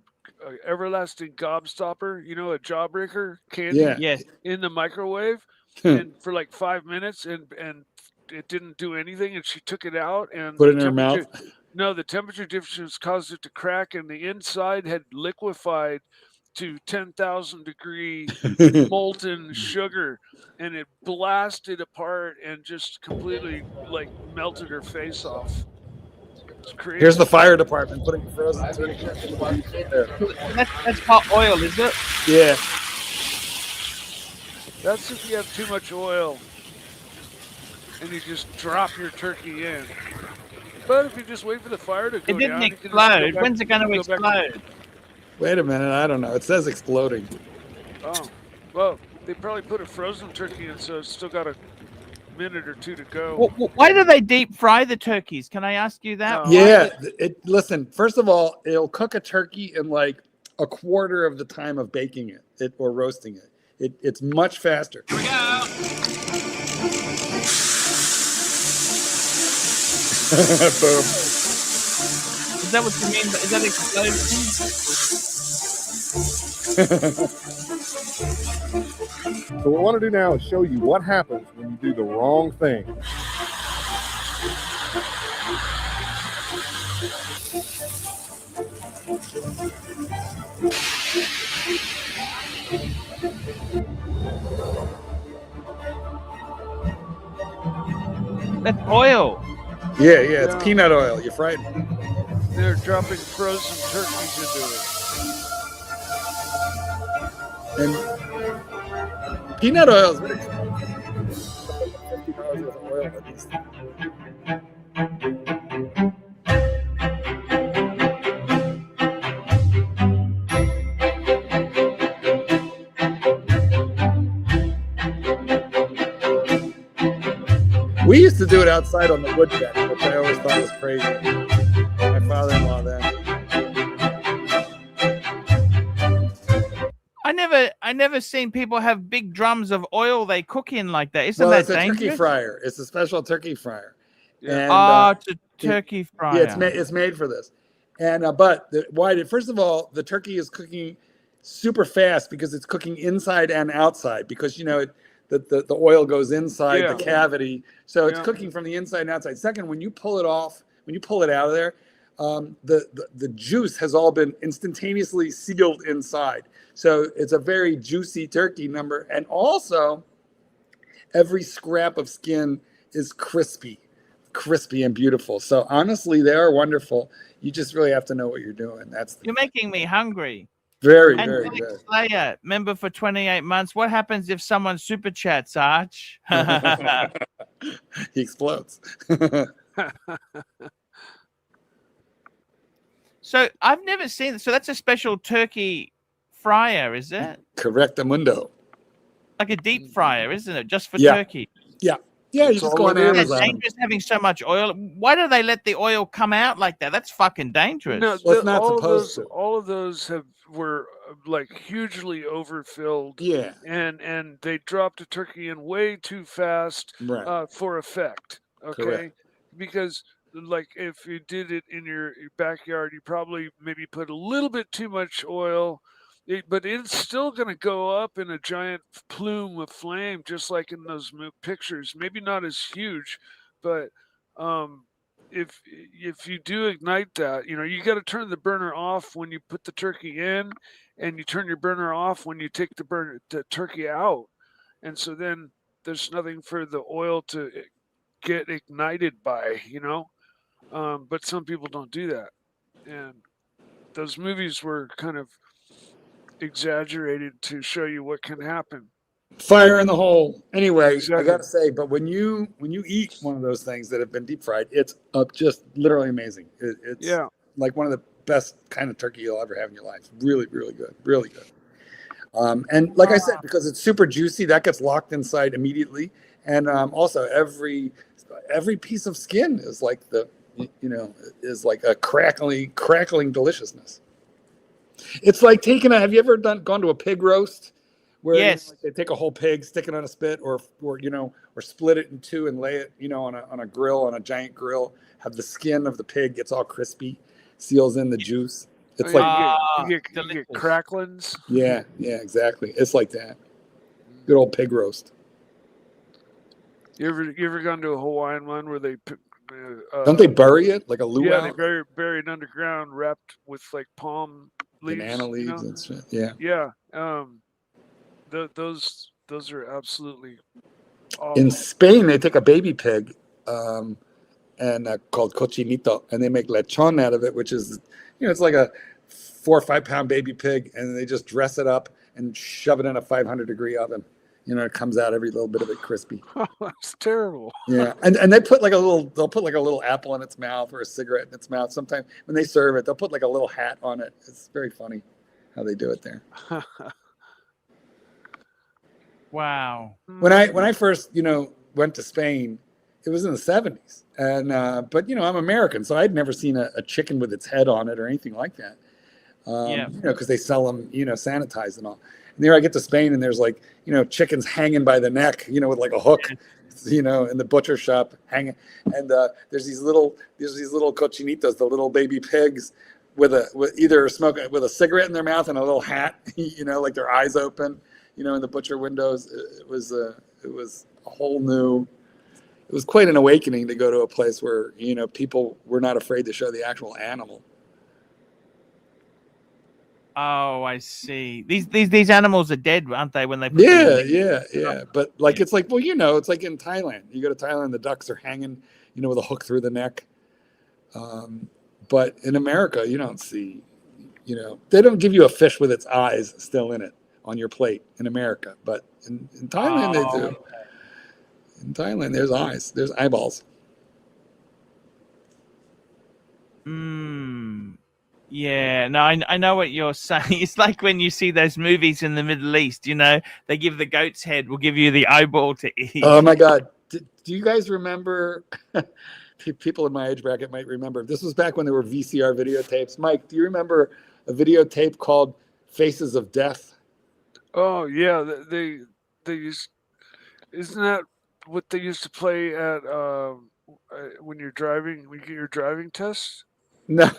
everlasting gobstopper, a jawbreaker candy in the microwave and for like 5 minutes, and it didn't do anything, and she took it out and put it in her mouth. No, the temperature difference caused it to crack, and the inside had liquefied to 10,000 degree molten sugar, and it blasted apart and just completely like melted her face off. It's crazy. Here's the fire department putting frozen turkey in the deep fryer. That's hot oil, is it? Yeah. That's if you have too much oil and you just drop your turkey in. But if you just wait for the fire to go It didn't down, you can just go explode. back- When's it going to go back- explode? Wait a minute. I don't know. It says exploding. Oh, well, they probably put a frozen turkey in, so it's still got a minute or two to go. Why do they deep fry the turkeys? Can I ask you that? No. Yeah. Listen, first of all, it'll cook a turkey in like a quarter of the time of baking it or roasting it. It's much faster. Here we go. Boom. Is that what you mean? Is that explosion? So what I want to do now is show you what happens when you do the wrong thing. That's oil. Yeah, it's Yeah. peanut oil. You're frightened. They're dropping frozen turkeys into it. And peanut oil is very expensive. $50 worth of oil at least. We used to do it outside on the wood deck, which I always thought was crazy. My father-in-law then. I never seen people have big drums of oil they cook in like that. Isn't Well, that it's a dangerous? turkey fryer. It's a special turkey fryer. Yeah. And, It's a turkey fryer. yeah, it's made for this. And but first of all, the turkey is cooking super fast because it's cooking inside and outside because the oil goes inside Yeah. the cavity, so it's Yeah. cooking from the inside and outside. Second, when you pull it out of there, the juice has all been instantaneously sealed inside. So it's a very juicy turkey number. And also, every scrap of skin is crispy and beautiful. So honestly, they are wonderful. You just really have to know what you're doing. You're making me hungry. Very, And very Felix good. Slayer, member for 28 months. What happens if someone super chats, Arch? He explodes. So I've never seen. So that's a special turkey fryer, is it? Correctamundo. Like a deep fryer, isn't it? Just for Yeah. turkey. Yeah, you It's just all go on it is. It's Amazon. dangerous having so much oil. Why do they let the oil come out like that? That's fucking dangerous. No, Well, it's not supposed to. all of those were like hugely overfilled, Yeah, and they dropped a turkey in way too fast right. for effect. Okay, Correct. because like if you did it in your backyard, you probably maybe put a little bit too much oil. But it's still going to go up in a giant plume of flame, just like in those pictures. Maybe not as huge, but if you do ignite that, you got to turn the burner off when you put the turkey in, and you turn your burner off when you take the turkey out, and so then there's nothing for the oil to get ignited by, But some people don't do that, and those movies were kind of exaggerated to show you what can happen. Fire in the hole. Anyway, Exactly. I gotta say, but when you eat one of those things that have been deep fried, it's just literally amazing. It's Yeah. like one of the best kind of turkey you'll ever have in your life. Really, really good. Really good. And like I said, because it's super juicy, that gets locked inside immediately. And also every piece of skin is like is like a crackling deliciousness. It's like have you ever gone to a pig roast where Yes. they take a whole pig, stick it on a spit, or split it in two and lay it, on a grill, on a giant grill, have the skin of the pig gets all crispy, seals in the juice. It's like, you get cracklings. yeah, exactly. It's like that. Good old pig roast. You ever gone to a Hawaiian one where they Don't they bury it like a luau? Yeah, they bury it underground, wrapped with like palm leaves. banana you leaves know? and shit. Yeah. Yeah. Those are absolutely In awful. Spain, they take a baby pig, and called cochinito, and they make lechon out of it, which is, it's like a 4 or 5 pound baby pig, and they just dress it up and shove it in a 500-degree oven. It comes out every little bit of it crispy. That's terrible. Yeah, and they'll put like a little apple in its mouth or a cigarette in its mouth. Sometimes when they serve it, they'll put like a little hat on it. It's very funny how they do it there. Wow. When I first went to Spain, it was in the 70s, and but I'm American, so I'd never seen a chicken with its head on it or anything like that. Because they sell them sanitized and all. And there I get to Spain, and there's like chickens hanging by the neck, with like a hook, in the butcher shop hanging, and there's these little cochinitos, the little baby pigs, with either smoking with a cigarette in their mouth and a little hat, like their eyes open, in the butcher windows. It was a whole new. It was quite an awakening to go to a place where people were not afraid to show the actual animal. Oh, I see. These animals are dead, aren't they? When they put Yeah. But like it's like it's like in Thailand. You go to Thailand, the ducks are hanging, with a hook through the neck. But in America, you don't see, they don't give you a fish with its eyes still in it on your plate in America. But in Thailand, they do. In Thailand, there's eyes, there's eyeballs. Yeah, no, I know what you're saying. It's like when you see those movies in the Middle East, they give the goat's head, we'll give you the eyeball to eat. Oh my God. Do you guys remember, people in my age bracket might remember, this was back when there were VCR videotapes. Mike, do you remember a videotape called Faces of Death? Oh yeah, they used, isn't that what they used to play at when you're driving, when you get your driving test? No.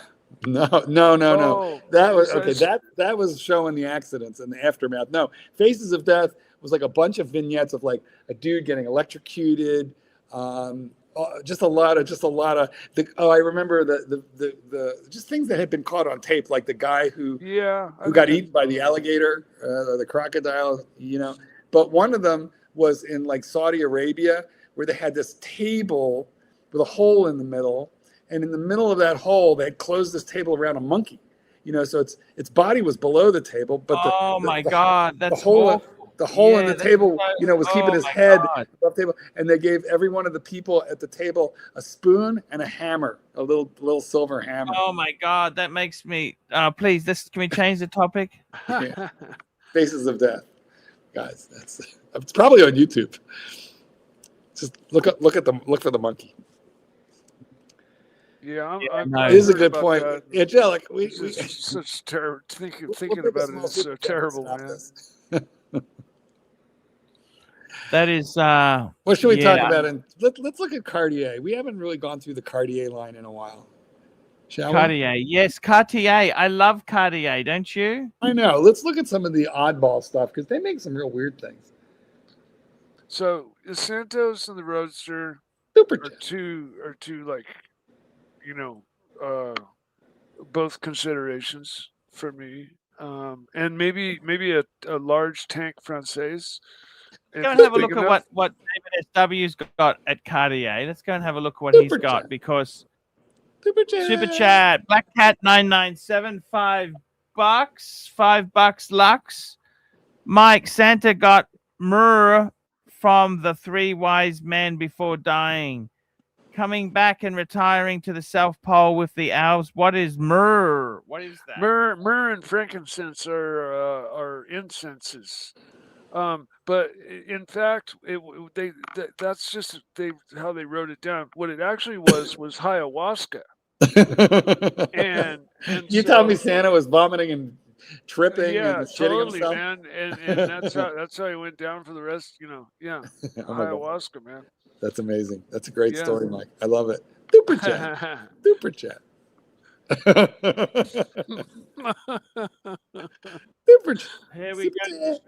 Oh, That was okay. That was showing the accidents and the aftermath. No, Faces of Death was like a bunch of vignettes of like a dude getting electrocuted. Just a lot of. I remember the just things that had been caught on tape, like the guy who got eaten by the alligator, or the crocodile. But one of them was in like Saudi Arabia, where they had this table with a hole in the middle. And in the middle of that hole, they had closed this table around a monkey, so its body was below the table, but the hole in the table, was keeping his head above the table. And they gave every one of the people at the table a spoon and a hammer, a little silver hammer. Oh my God, that makes me. Please, can we change the topic? Yeah. Faces of Death, guys. It's probably on YouTube. Just look for the monkey. Yeah, it is a good point. Angelic, we such terrible thinking about it is so terrible, man. That is. What should we talk about? And let's look at Cartier. We haven't really gone through the Cartier line in a while. Shall Cartier, yes, Cartier. I love Cartier, don't you? I know. Let's look at some of the oddball stuff because they make some real weird things. So the Santos and the Roadster are two like, both considerations for me, and maybe a large tank Française. Go and have a look at what David SW's got at Cartier. Let's go and have a look at what he's got, because Super chat. Black Cat 997, $5. $5 Lux. Mike, Santa got myrrh from the 3 wise men before dying. Coming back and retiring to the South Pole with the owls. What is myrrh? What is that? Myrrh and frankincense are incenses. But in fact, that's just how they wrote it down. What it actually was ayahuasca. and you tell me Santa was vomiting and tripping and shitting himself? Man. And that's how he went down for the rest. Yeah, ayahuasca, man. That's amazing. That's a great story, Mike. I love it. Super chat. Super chat. Here we go.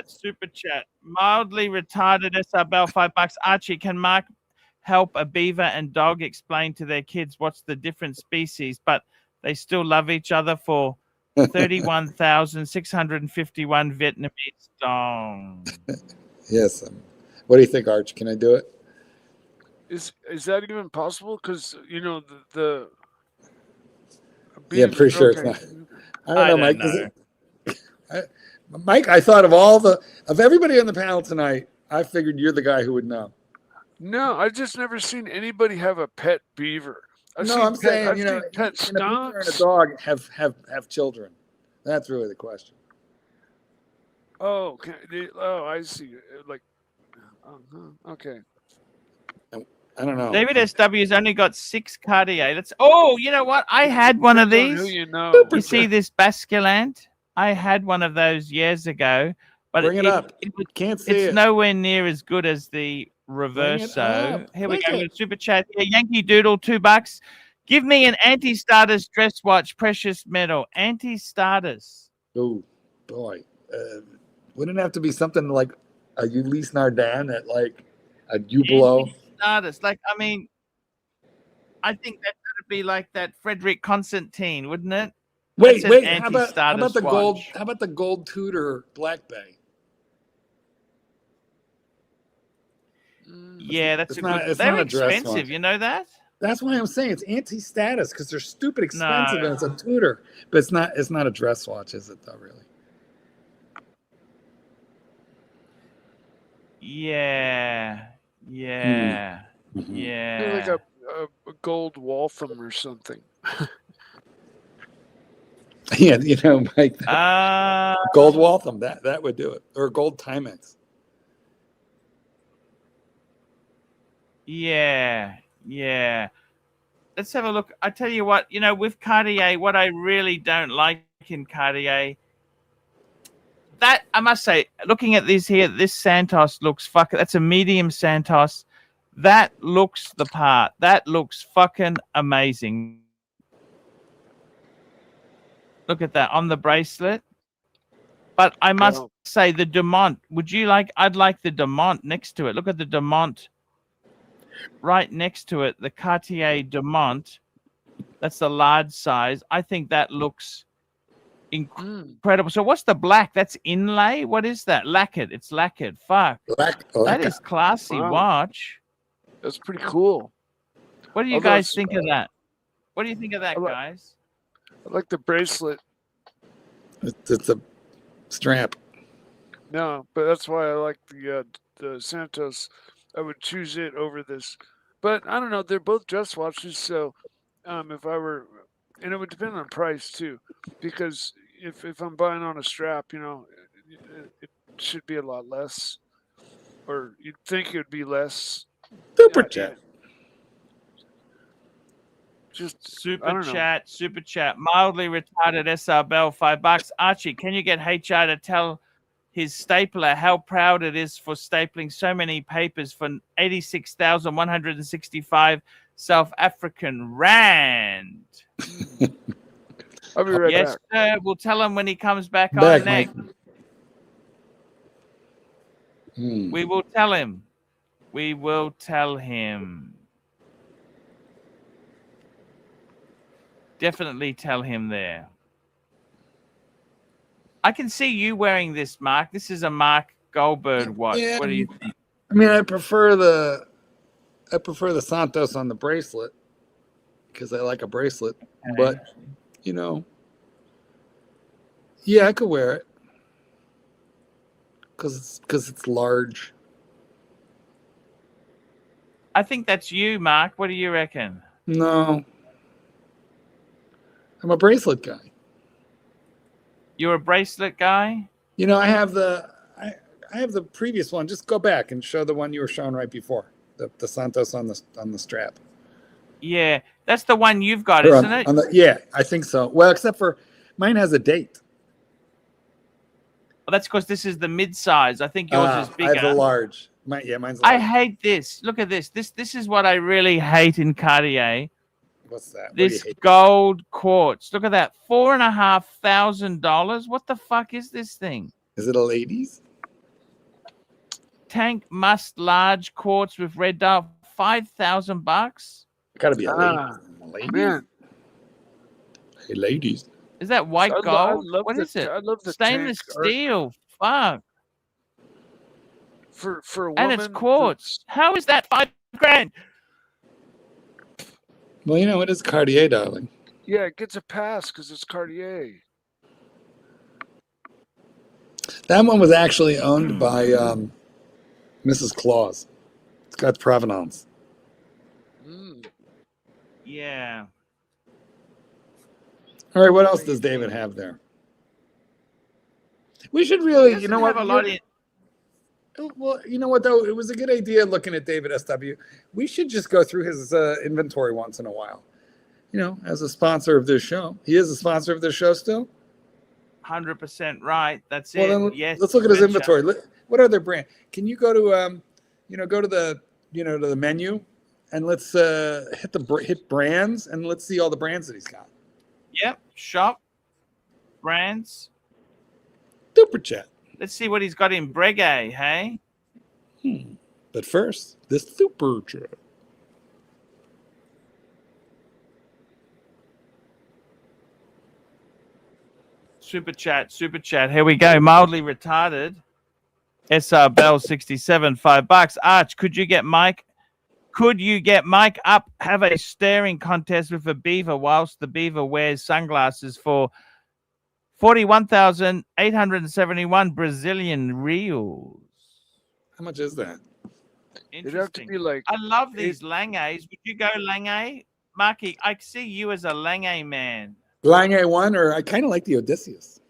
Super chat. Mildly retarded SRBell, $5. Archie, can Mark help a beaver and dog explain to their kids what's the different species, but they still love each other for 31,651 Vietnamese dong. Yes. What do you think, Arch? Can I do it? Is that even possible? Because you know the Yeah, I'm pretty sure it's okay. not. I don't know, Mike. know. Mike, I thought of everybody on the panel tonight. I figured you're the guy who would know. No, I've just never seen anybody have a pet beaver. I've No, I'm seen saying, I've you know, seen pet can a beaver and a skunks. dog have children? That's really the question. Oh, I see. Like, okay. I don't know. David SW's only got 6 Cartier. You know what? I had one of Depends on these. who you know. You see this Basculant? I had one of those years ago, but Bring it up. Can't see it's it. nowhere near as good as the Reverso. Here we go. Super chat here. Yankee Doodle, $2. Give me an anti-status dress watch, precious metal. Anti-status. Oh boy, wouldn't it have to be something like a Ulysse Nardin at like a Hublot? Anti-status. Like, I mean, I think that would be like that Frederick Constantine, wouldn't it? Wait. That's an How about the anti-status gold? watch. How about the gold Tudor Black Bay? Yeah, that's It's a not- good. it's They're not a dress expensive. watch. You know that? That's why I'm saying it's anti-status because they're stupid expensive No. and it's a Tudor, but it's not. It's not a dress watch, is it? Though, really. Yeah. Mhm. Yeah. Like a gold Waltham or something. Yeah, you know, Mike. Uh, Gold Waltham. That would do it, or gold Timex. yeah. Let's have a look. I tell you what, you know, with Cartier, what I really don't like in Cartier, that I must say, looking at this here, this Santos looks that's a medium Santos. That looks the part. That looks fucking amazing. Look at that on the bracelet. But I must say the Demont, I'd like the Demont next to it. Look at the Demont right next to it, the Cartier Demont. That's the large size. I think that looks incredible. So what's the black? That's inlay? What is that? Lacquered. It's lacquered. Fuck. That is classy watch. That's pretty cool. What do you guys think of that? What do you think of that, guys? I like the bracelet. It's a strap. No, but that's why I like the Santos. I would choose it over this. But I don't know. They're both dress watches, so if I were, and it would depend on price too, because if I'm buying on a strap, you know, it should be a lot less, or you'd think it would be less. Super chat. Just super chat. Mildly retarded SR Bell, $5. Archie, can you get HR to tell his stapler how proud it is for stapling so many papers for 86,165 South African rand? I'll be right back. Yes, sir. We'll tell him when he comes back on next. We will tell him. We will tell him. Definitely tell him there. I can see you wearing this, Mark. This is a Mark Goldberg watch. Yeah, what do you think? I mean, I prefer the Santos on the bracelet because I like a bracelet. Okay. But you know, yeah, I could wear it because it's large. I think that's you, Mark. What do you reckon? No, I'm a bracelet guy. You're a bracelet guy? You know, I have the previous one. Just go back and show the one you were showing right before. The Santos on the strap. Yeah, that's the one you've got, isn't it? Yeah, I think so. Well, except for mine has a date. Well, that's because this is the mid-size. I think yours is bigger. I have the large. Mine's large. I hate this. Look at this. This is what I really hate in Cartier. What's that? This gold quartz. Look at that. $4,500. What the fuck is this thing? Is it a ladies? Tank must large quartz with red dial. $5,000. Gotta be a lady. Man. Hey, ladies. Is that white I gold? love What the is it? I love the Stainless tank art. steel. Fuck. For a woman. And it's quartz. How is that $5,000? Well, you know, it is Cartier, darling. Yeah, it gets a pass because it's Cartier. That one was actually owned by Mrs. Claus. It's got provenance. Yeah. All right, what else does David have there? We should really, you know what? Well, you know what, though? It was a good idea looking at David SW. We should just go through his inventory once in a while. You know, as a sponsor of this show. He is a sponsor of this show still? 100% right. That's Well, it. then Yes. let's look at his inventory. What are their brand? Can you go to, go to the, to the menu, and let's hit brands, and let's see all the brands that he's got. Yep. Shop. Brands. Super chat. Let's see what he's got in Breguet, hey? But first, the super chat. Super chat. Here we go. Mildly retarded. SR Bell 67, $5. Arch, could you get Mike up? Have a staring contest with a beaver whilst the beaver wears sunglasses for 41,871 Brazilian reals. How much is that? It'd have to be like. I love these Langes. Would you go Lange? Marky, I see you as a Lange man. Lange one, or I kind of like the Odysseus.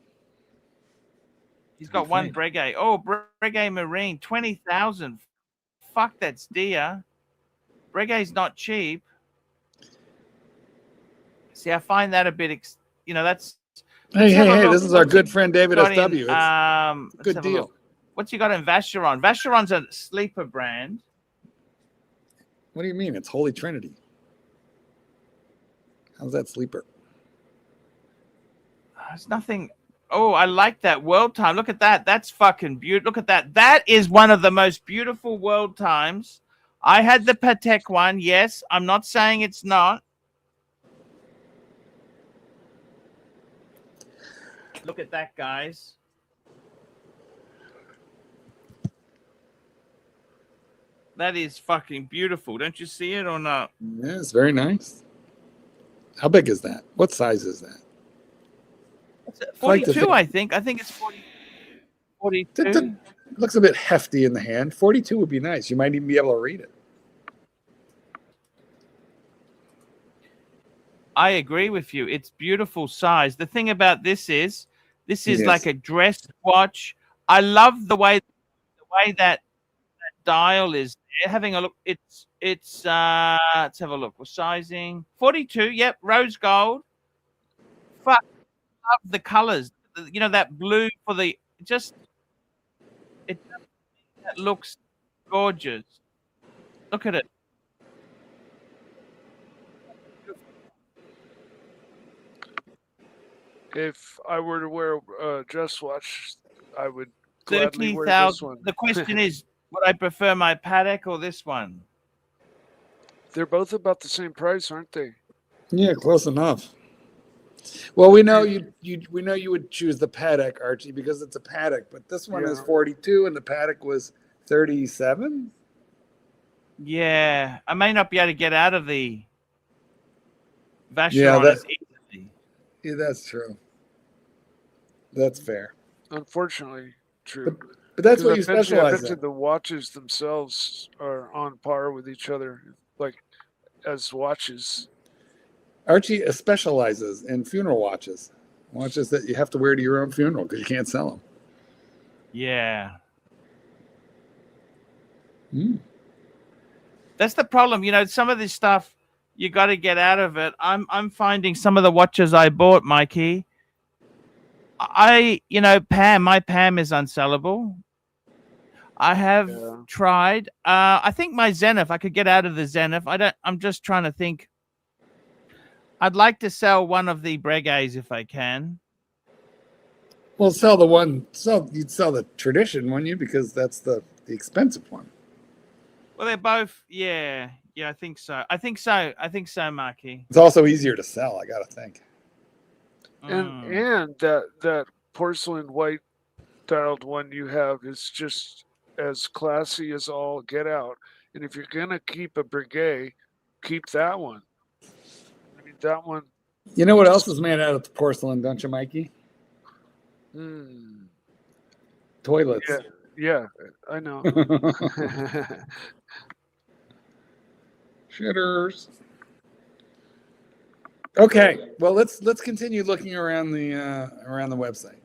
He's got one Breguet. Oh, Breguet Marine, 20,000. Fuck, that's dear. Breguet's not cheap. See, I find that a bit, that's. Hey, this is our good friend David SW. It's a good deal. What's he got in Vacheron? Vacheron's a sleeper brand. What do you mean? It's Holy Trinity. How's that sleeper? There's nothing. Oh, I like that World Time. Look at that. That's fucking beautiful. Look at that. That is one of the most beautiful World Times. I had the Patek one. Yes, I'm not saying it's not. Look at that, guys. That is fucking beautiful. Don't you see it or not? Yeah, it's very nice. How big is that? What size is that? 42, I think. I think it's 42. It looks a bit hefty in the hand. 42 would be nice. You might even be able to read it. I agree with you. It's beautiful size. The thing about this is like a dress watch. I love the way that dial is there. Having a look, it's let's have a look. We're sizing 42. Yep, rose gold. Fuck, love the colors. That blue for the it looks gorgeous. Look at it. If I were to wear a dress watch, I would gladly wear this one. The question is, would I prefer my Patek or this one? They're both about the same price, aren't they? Yeah, close enough. Well, we know you would choose the Patek, Archie, because it's a Patek, but this one is 42 and the Patek was 37. Yeah, I may not be able to get out of the Vacheron as easily. Yeah, that's true. That's fair. Unfortunately, true. But that's what you specialize in. I bet the watches themselves are on par with each other, like as watches. Archie specializes in funeral watches that you have to wear to your own funeral because you can't sell them. Yeah. That's the problem. Some of this stuff, you got to get out of it. I'm finding some of the watches I bought, Mikey. My Pam is unsellable. I have tried. I think my Zenith, I could get out of the Zenith. I'm just trying to think. I'd like to sell one of the Breguets if I can. Well, you'd sell the tradition, wouldn't you? Because that's the expensive one. Well, they're both, yeah, I think so. I think so, Marky. It's also easier to sell, I gotta think. And that porcelain white dialed one you have is just as classy as all get out. And if you're gonna keep a Breguet, keep that one. I mean, that one. You know what else is made out of porcelain, don't you, Mikey? Toilets. Yeah, I know. Shitters. Okay, well let's continue looking around the website.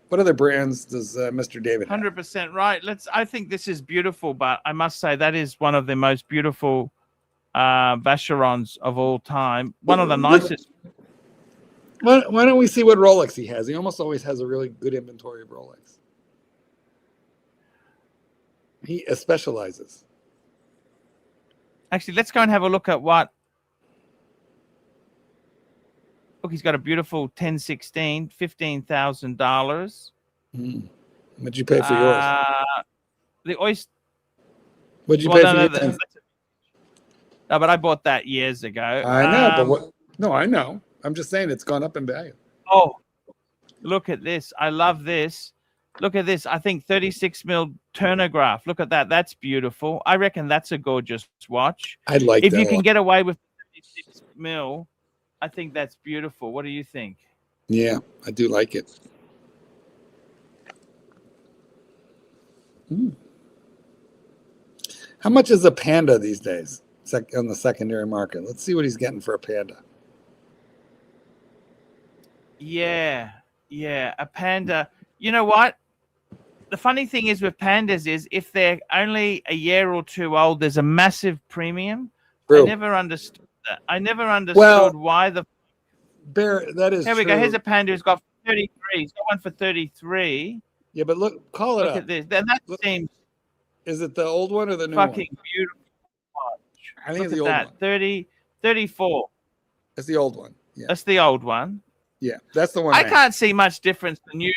What other brands does Mr. David have? 100% right. I think this is beautiful, but I must say that is one of the most beautiful Vacherons of all time. One of the nicest. Why don't we see what Rolex he has? He almost always has a really good inventory of Rolex. He specializes. Actually, let's go and have a look at what. Look, he's got a beautiful 1016, $15,000. What'd you pay for yours? The oyster. What'd you pay for yours? No, but I bought that years ago. I know, but what? No, I know. I'm just saying it's gone up in value. Oh, look at this! I love this. Look at this. I think 36 mil turnograph. Look at that. That's beautiful. I reckon that's a gorgeous watch. I'd like if that you can get away with 36 mil. I think that's beautiful. What do you think? Yeah, I do like it. How much is a Panda these days on the secondary market? Let's see what he's getting for a Panda. Yeah, a Panda. You know what? The funny thing is with Pandas is if they're only a year or two old, there's a massive premium. True. I never understood that. I never understood why the. Bear, that is Here we true. go. Here's a Panda who's got 33. He's got one for 33. Yeah, but look, call it Look up. at this. Then that seems. Is it the old one or the new fucking one? Beautiful watch. I think Look it's the at old that. one. 34. It's the old one. Yeah. That's the old one. Yeah, that's the one. I can't see much difference. The new.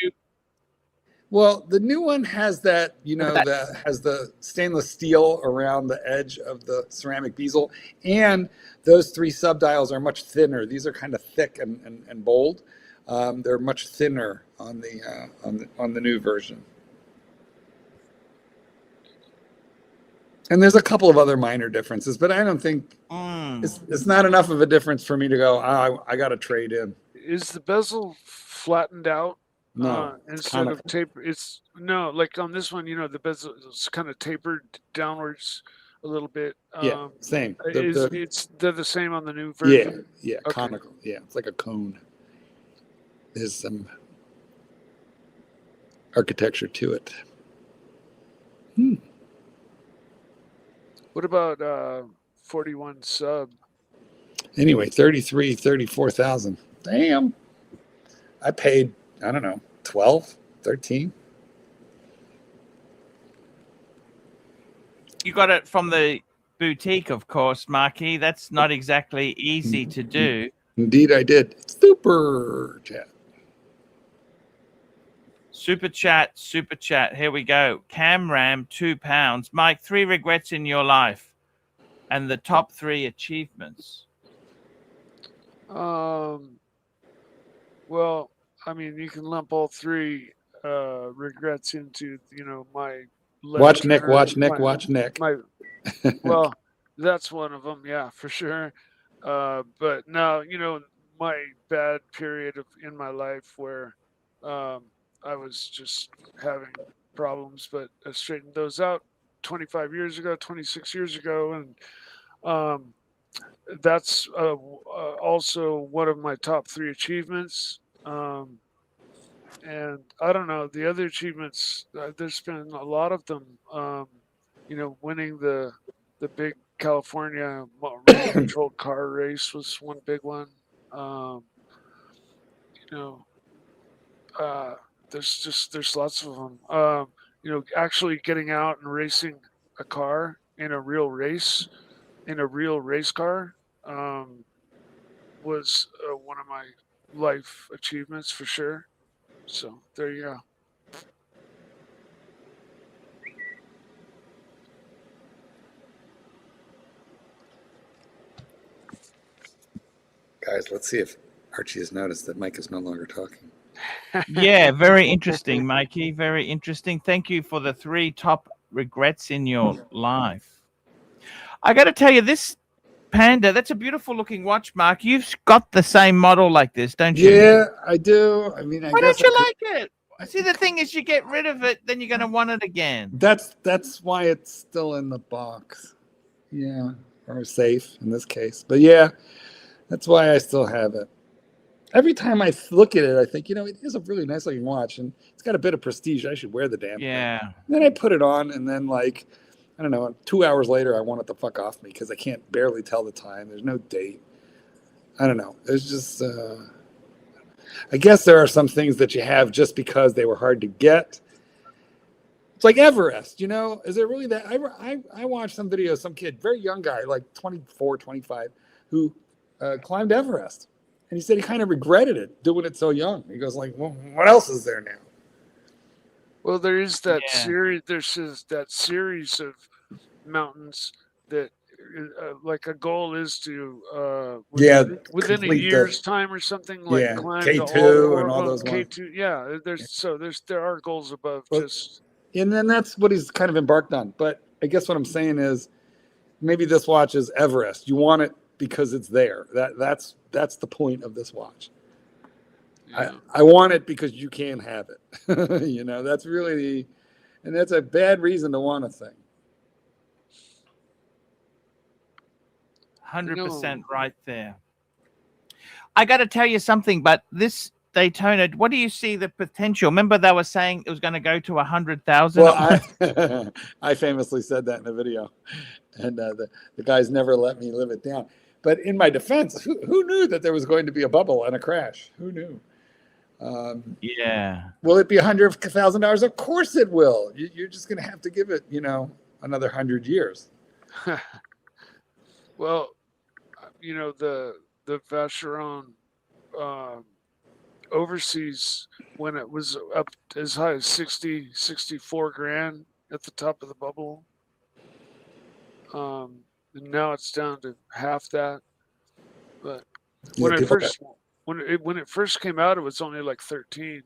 Well, the new one has that, that has the stainless steel around the edge of the ceramic bezel, and those three subdials are much thinner. These are kind of thick and bold. They're much thinner on the new version. And there's a couple of other minor differences, but I don't think it's not enough of a difference for me to go, I got to trade in. Is the bezel flattened out? No, instead of taper, it's no, like on this one, the bezel is kind of tapered downwards a little bit. Yeah, same. They're the same on the new version. Yeah, okay. Conical. Yeah, it's like a cone. There's some architecture to it. What about 41 sub? Anyway, 34,000. Damn. I paid, I don't know, 12, 13. You got it from the boutique, of course, Marky. That's not exactly easy to do. Indeed, I did. Super chat. Super chat. Here we go. Cam Ram, £2. Mike, 3 regrets in your life and the top 3 achievements. Well, I mean, you can lump all 3 regrets into, my. Watch Nick. Well, that's one of them. Yeah, for sure. But now, my bad period in my life where I was just having problems, but I straightened those out 26 years ago. And that's also one of my top 3 achievements. And I don't know, the other achievements, there's been a lot of them. Winning the big California controlled car race was one big one. There's lots of them. Actually getting out and racing a car in a real race, car, was one of my life achievements for sure. So there you go. Guys, let's see if Archie has noticed that Mike is no longer talking. Yeah, very interesting, Mikey. Very interesting. Thank you for the 3 top regrets in your life. I got to tell you, this Panda, that's a beautiful looking watch, Mark. You've got the same model like this, don't you? Yeah, I do. I mean, I Why guess don't you like it? See, the thing is, you get rid of it, then you're going to want it again. That's why it's still in the box. Yeah, or safe in this case. But yeah, that's why I still have it. Every time I look at it, I think, it is a really nice looking watch, and it's got a bit of prestige. I should wear the damn thing. Yeah. Then I put it on, and then I don't know, 2 hours later, I want it to fuck off me because I can't barely tell the time. There's no date. I don't know. It's just, I guess there are some things that you have just because they were hard to get. It's like Everest, is it really that? I watched some video of some kid, very young guy, like 24, 25, who climbed Everest. And he said he kind of regretted it, doing it so young. He goes like, well, what else is there now? Well, there is that series. There's that series of mountains that, like, a goal is to, within a year's time or something, like climb K2 and all those K2. ones. Yeah, there are goals above just. And then that's what he's kind of embarked on. But I guess what I'm saying is, maybe this watch is Everest. You want it because it's there. That's the point of this watch. Yeah. I want it because you can have it. That's really and that's a bad reason to want a thing. 100% right there. I got to tell you something, but this Daytona, what do you see the potential? Remember they were saying it was going to go to 100,000? Well, I famously said that in a video, and the guys never let me live it down. But in my defense, who knew that there was going to be a bubble and a crash? Who knew? Yeah. Will it be $100,000? Of course it will. You're just going to have to give it, another 100 years. Well, the Vacheron overseas, when it was up as high as 64 grand at the top of the bubble, and now it's down to half that. But when it first came out, it was only like 13.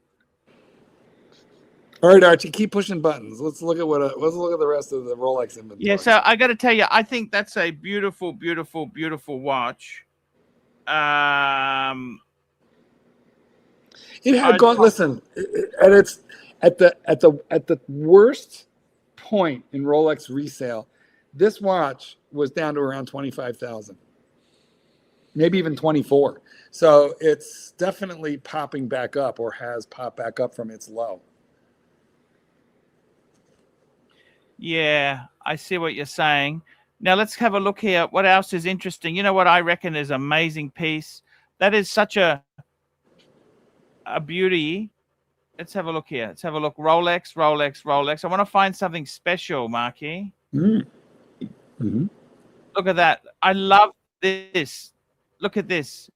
All right, Archie, keep pushing buttons. Let's look at let's look at the rest of the Rolex inventory. Yeah, so I got to tell you, I think that's a beautiful, beautiful, beautiful watch. It had gone. Listen, and it's at the worst point in Rolex resale. This watch was down to around 25,000, maybe even 24. So it's definitely popping back up, or has popped back up from its low. Yeah, I see what you're saying. Now let's have a look here. What else is interesting? You know what I reckon is an amazing piece? That is such a beauty. Let's have a look here. Let's have a look. Rolex, Rolex, Rolex. I want to find something special, Marky. Mm-hmm. Look at that. I love this. Look at this.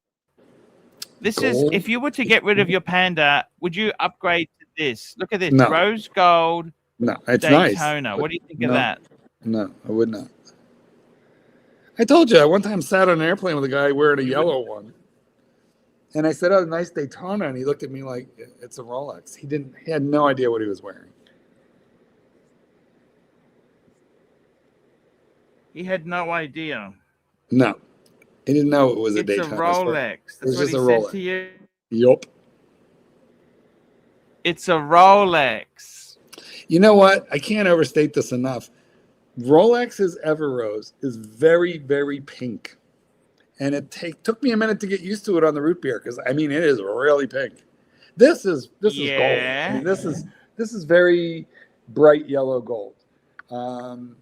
This gold. Is, if you were to get rid of your Panda, would you upgrade to this? Look at this. No. Rose gold. No, it's Daytona. Nice. What do you think of that? No, I would not. I told you, I one time sat on an airplane with a guy wearing a yellow one. And I said, oh, nice Daytona. And he looked at me like, it's a Rolex. He had no idea what he was wearing. He had no idea. No. He didn't know it was a Daytona. It's a Rolex. That's what he said Rolex. To you? Yup. It's a Rolex. You know what? I can't overstate this enough. Rolex's Everose is very, very pink. And it took me a minute to get used to it on the root beer, because I mean it is really pink. This is gold. I mean, this is very bright yellow gold. And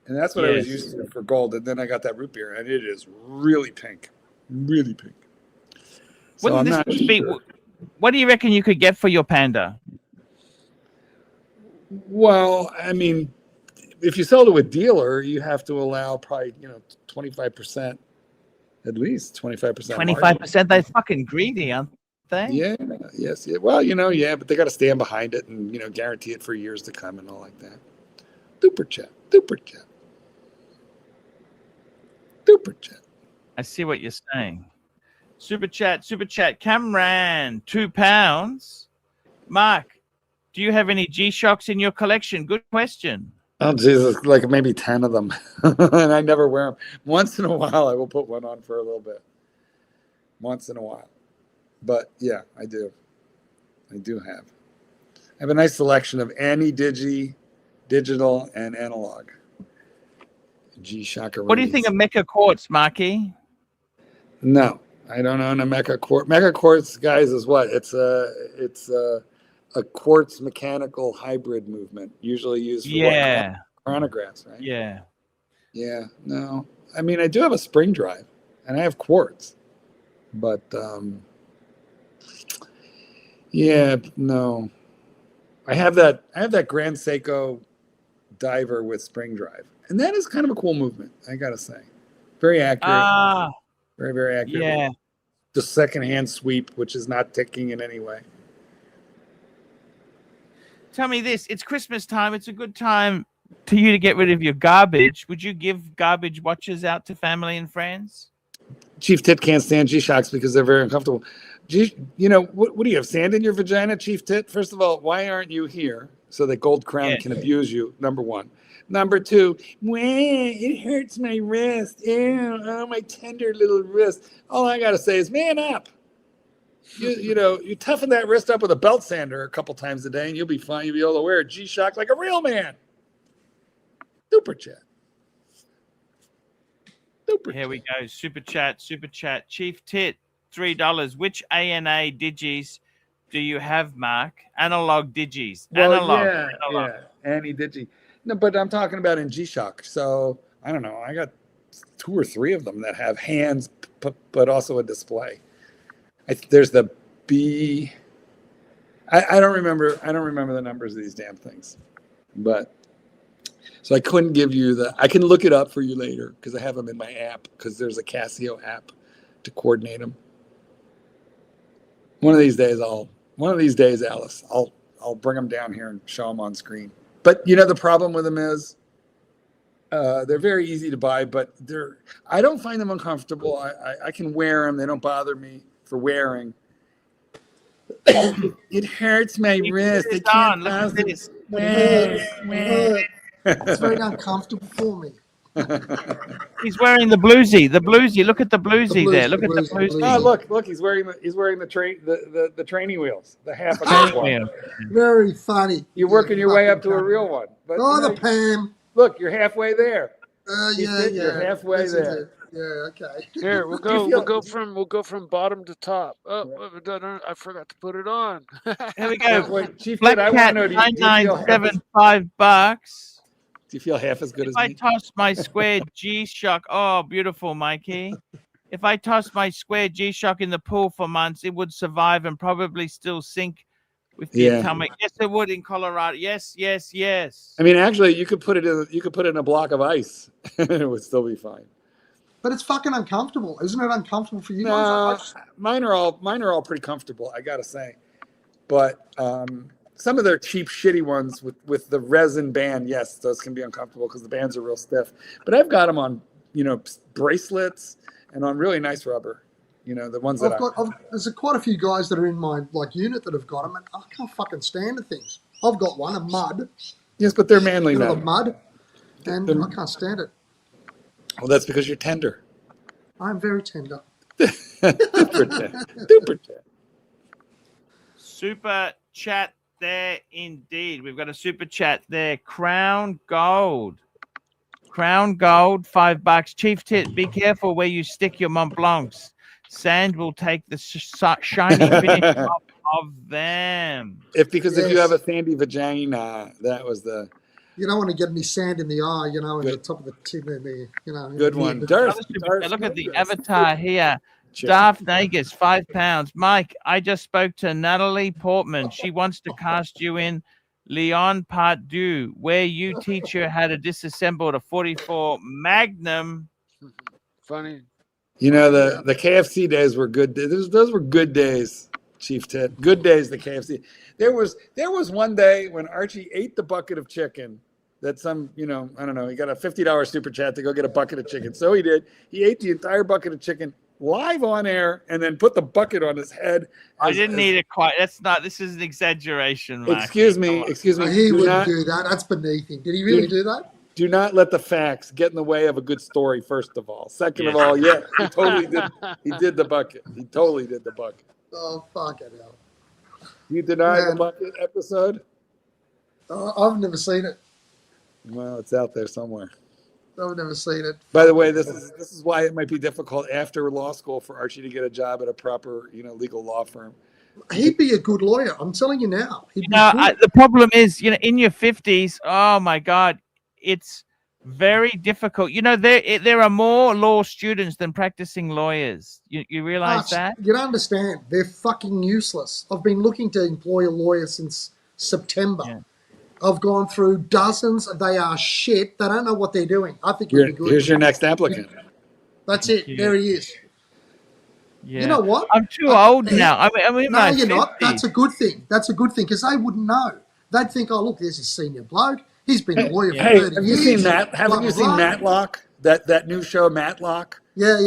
that's what I was used to for gold. And then I got that root beer, and it is really pink. Really pink. So what do you reckon you could get for your Panda? Well, I mean, if you sell to a dealer, you have to allow probably 25%, at least 25%. 25%. They're fucking greedy, aren't they? Yeah. Yes. Yeah. Well, but they got to stand behind it and guarantee it for years to come and all like that. Super chat. I see what you're saying. Super chat. Cameron, £2. Mark, do you have any G-Shocks in your collection? Good question. Oh, Jesus, like maybe 10 of them. And I never wear them. Once in a while, I will put one on for a little bit. Once in a while. But yeah, I do. I do have. I have a nice selection of Digi, digital, and analog. G-Shock. What do you think of Mecca Quartz, Marky? No, I don't own a Mecca Quartz. Mecca Quartz, guys, is what? It's a quartz mechanical hybrid movement, usually used for chronographs, right? Yeah. Yeah, no. I mean, I do have a spring drive, and I have quartz, but yeah, no. I have that Grand Seiko diver with spring drive, and that is kind of a cool movement, I gotta say. Very accurate. Very, very accurate. Yeah. The secondhand sweep, which is not ticking in any way. Tell me this. It's Christmas time. It's a good time for you to get rid of your garbage. Would you give garbage watches out to family and friends? Chief Tit can't stand G-Shocks because they're very uncomfortable. What do you have, sand in your vagina, Chief Tit? First of all, why aren't you here so that Gold Crown can abuse you, number one? Number two, it hurts my wrist. Ew, oh, my tender little wrist. All I got to say is, man up. You toughen that wrist up with a belt sander a couple times a day, and you'll be fine. You'll be able to wear a G-Shock like a real man. Super chat. Here we go. Super chat. Chief Tit, $3. Which ANA digis do you have, Mark? Analog digis. Analog. Annie Digi. No, but I'm talking about in G-Shock. So I don't know. I got 2 or 3 of them that have hands, but also a display. There's the B. I don't remember. I don't remember the numbers of these damn things, but so I couldn't give you the. I can look it up for you later because I have them in my app because there's a Casio app to coordinate them. One of these days, Alice, I'll bring them down here and show them on screen. But the problem with them is they're very easy to buy, but I don't find them uncomfortable. I can wear them; they don't bother me for wearing. It hurts my wrist. Look at this. It's very uncomfortable for me. He's wearing the bluesy. Look at the bluesy there. Look at the bluesy. Oh, look! He's wearing the training wheels. The half of that one. Very funny. You're working your way up to a real one. But the Pam. Look, you're halfway there. You're halfway there. Yeah, okay. Here we'll go from bottom to top. I forgot to put it on. Here we go. Wait, Chief Black Tit, Cat, $9,975. Do you feel half as good as me? me? If I toss my square G-Shock, oh, beautiful, Mikey. If I toss my square G-Shock in the pool for months, it would survive and probably still sink with the atomic. Yes, it would in Colorado. Yes. I mean, actually, you could put it in a block of ice, and it would still be fine. But it's fucking uncomfortable, isn't it? Uncomfortable for you guys? Mine are all pretty comfortable, I gotta say. But some of their cheap, shitty ones with the resin band, yes, those can be uncomfortable because the bands are real stiff. But I've got them on, bracelets and on really nice rubber. The ones there's quite a few guys that are in my unit that have got them, and I can't fucking stand the things. I've got one, a mud. Yes, but they're manly now. Mud, and I can't stand it. Well, that's because you're tender. I'm very tender. Super chat. Super chat there indeed. We've got a super chat there. Crown Gold, $5. Chief Tit, be careful where you stick your Mont Blancs. Sand will take the shiny finish of them. If you have a sandy vagina, that was the. You don't want to get any sand in the eye, in the top of the tip there, Good one. Look at the avatar here. Darth Nagus, £5. Mike, I just spoke to Natalie Portman. She wants to cast you in Leon Part 2, where you teach her how to disassemble a 44 Magnum. Funny. The KFC days were good. Those were good days, Chief Tit. Good days, the KFC. There was one day when Archie ate the bucket of chicken that I don't know, he got a $50 super chat to go get a bucket of chicken. So he did. He ate the entire bucket of chicken live on air and then put the bucket on his head. I didn't need it quite. That's not. This is an exaggeration, Mark. Excuse me. He wouldn't do that. That's beneath him. Did he really do that? Do not let the facts get in the way of a good story, first of all. Second of all, yeah, he totally did. He did the bucket. He totally did the bucket. Oh, fucking hell. You deny the bucket episode? I've never seen it. Well, it's out there somewhere. I've never seen it. By the way, this is why it might be difficult after law school for Archie to get a job at a proper, legal law firm. He'd be a good lawyer. I'm telling you now. The problem is, in your 50s, oh my God, it's very difficult. There are more law students than practicing lawyers. You realize that? You don't understand. They're fucking useless. I've been looking to employ a lawyer since September. Yeah. I've gone through dozens. They are shit. They don't know what they're doing. I think it'd be good. Here's your next applicant. That's it. There he is. Yeah. You know what? I'm too old now. I mean, no, you're not. That's a good thing. That's a good thing because they wouldn't know. They'd think, oh, look, there's a senior bloke. He's been a lawyer for 30 years. Have you seen that? Haven't you seen Matlock? That new show, Matlock? Yeah.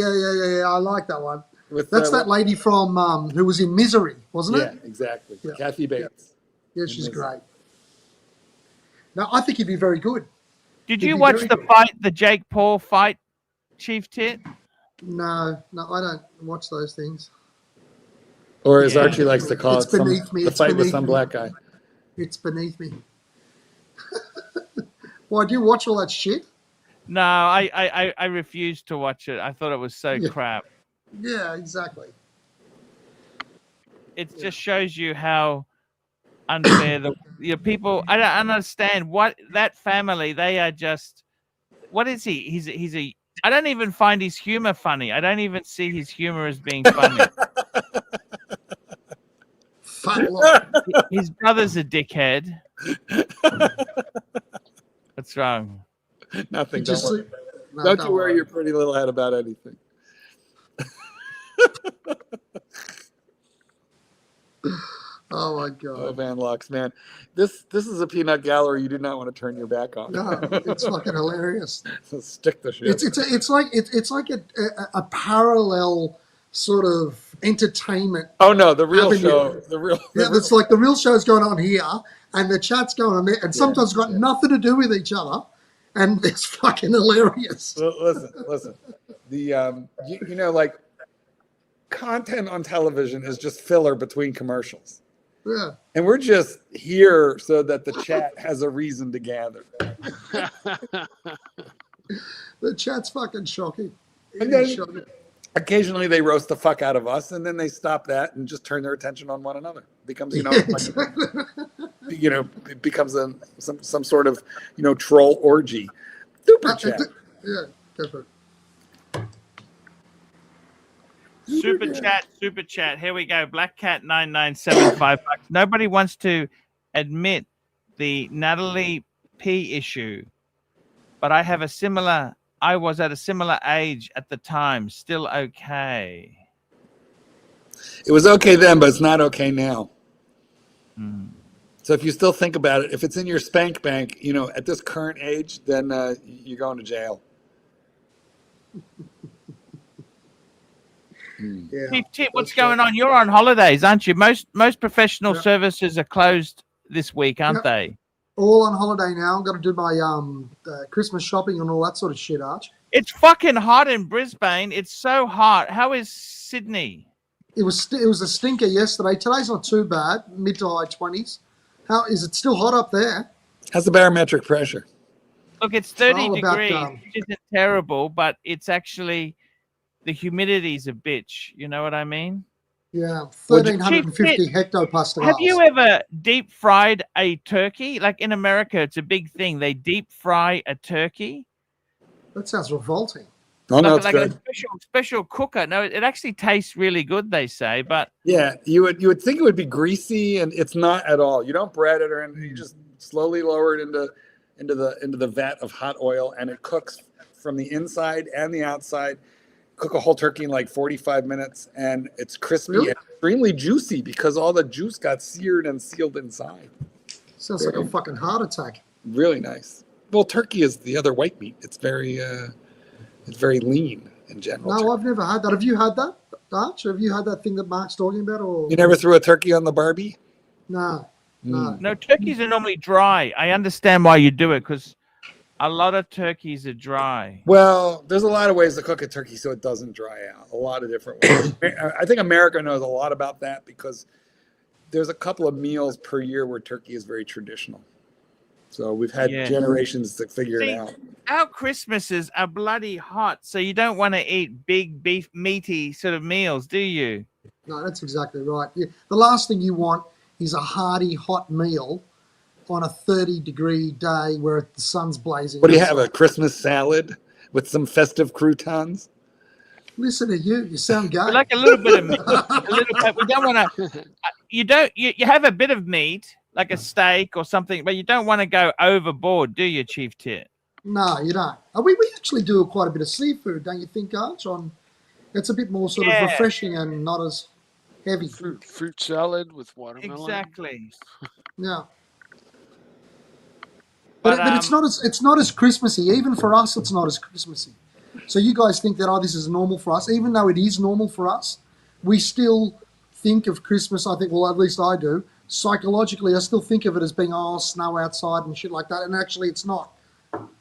I like that one. That's that lady from who was in Misery, wasn't it? Yeah, exactly. Yeah. Kathy Bates. Yeah, she's great. No, I think he'd be very good. Did you watch the Jake Paul fight, Chief Tit? No, I don't watch those things. Or as Archie likes to call it, the fight with some black guy. It's beneath me. Why, do you watch all that shit? No, I refused to watch it. I thought it was so crap. Yeah, exactly. It just shows you how unfair the people. I don't understand what that family. They are just. What is he? He's a. I don't even find his humor funny. I don't even see his humor as being funny. His brother's a dickhead. What's wrong? Nothing. Don't you worry your pretty little head about anything. Oh my God. Oh, Van Lux, man. This is a peanut gallery you do not want to turn your back on. No, it's fucking hilarious. So stick the shit. It's like a parallel sort of entertainment. Oh no, the real show. It's like the real show's going on here and the chat's going on there, and sometimes got nothing to do with each other, and it's fucking hilarious. Listen. The like content on television is just filler between commercials. Yeah. And we're just here so that the chat has a reason to gather. The chat's fucking shocking. And then occasionally they roast the fuck out of us, and then they stop that and just turn their attention on one another. It becomes, it becomes some sort of, troll orgy. Super chat. Yeah, different. Super chat. Here we go. Black Cat 9975 bucks. Nobody wants to admit the Natalie P issue, but I was at a similar age at the time. Still okay. It was okay then, but it's not okay now. So if you still think about it, if it's in your spank bank, at this current age, then you're going to jail. Yeah, Tip, what's going on? You're on holidays, aren't you? Most professional services are closed this week, aren't they? All on holiday now. I've got to do my Christmas shopping and all that sort of shit, Arch. It's fucking hot in Brisbane. It's so hot. How is Sydney? It was a stinker yesterday. Today's not too bad, mid to high 20s. How is it still hot up there? How's the barometric pressure? Look, it's 30 degrees, which isn't terrible, but it's actually... The humidity's a bitch. You know what I mean? Yeah, 1,350 hectopascals. Have you ever deep fried a turkey? Like in America, it's a big thing. They deep fry a turkey. That sounds revolting. Oh, no, it's like good. A special cooker. No, it actually tastes really good, they say. But yeah, you would think it would be greasy, and it's not at all. You don't bread it or anything. You just slowly lower it into the vat of hot oil, and it cooks from the inside and the outside. Cook a whole turkey in like 45 minutes, and it's crispy and extremely juicy because all the juice got seared and sealed inside. Sounds like a fucking heart attack. Really nice. Well, turkey is the other white meat. It's very lean. in general. No, I've never had that. Have you had that, Arch? Have you had that thing that Mark's talking about? Or You never threw a turkey on the Barbie? no, no. No, turkeys are normally dry. I understand why you do it because a lot of turkeys are dry. Well, there's a lot of ways to cook a turkey so it doesn't dry out. A lot of different ways. I think America knows a lot about that because there's a couple of meals per year where turkey is very traditional. So we've had generations to figure it out. Our Christmases are bloody hot, so you don't want to eat big beef meaty sort of meals, do you? No, that's exactly right. Yeah. The last thing you want is a hearty hot meal on a 30-degree day where the sun's blazing. What do you have, a Christmas salad with some festive croutons? Listen to you. You sound gay. We like a little bit of meat. A little bit. We don't want to. You have a bit of meat, like a steak or something, but you don't want to go overboard, do you, Chief Tit? No, you don't. We actually do quite a bit of seafood, don't you think, Arch? It's a bit more sort of refreshing and not as heavy. Fruit salad with watermelon. Exactly. Yeah. But it's not as Christmassy. Even for us, it's not as Christmassy. So you guys think that, this is normal for us. Even though it is normal for us, we still think of Christmas, I think, well, at least I do. Psychologically, I still think of it as being, snow outside and shit like that. And actually, it's not.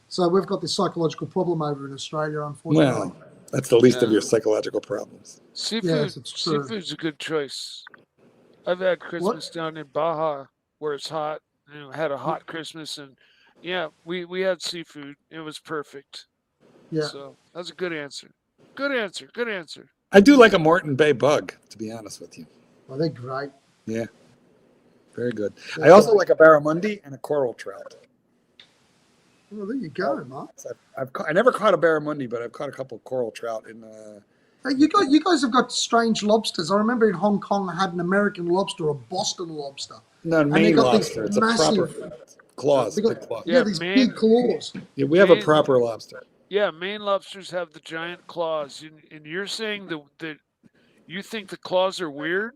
So we've got this psychological problem over in Australia, unfortunately. Well, that's the least of your psychological problems. Seafood's a good choice. I've had Christmas down in Baja where it's hot. Had a hot Christmas, and we had seafood. It was perfect. Yeah. So that's a good answer. Good answer. I do like a Moreton Bay bug, to be honest with you. Oh, they're great. Yeah. Very good. I also like a barramundi and a coral trout. Well, there you go, Mark. I never caught a barramundi, but I've caught a couple of coral trout in. Hey, you guys have got strange lobsters. I remember in Hong Kong, I had an American lobster, a Boston lobster. No, Maine lobster. It's massive, a proper claws. Big claws. Yeah, these big claws. Yeah, we have a proper lobster. Yeah, Maine lobsters have the giant claws, and you're saying that you think the claws are weird?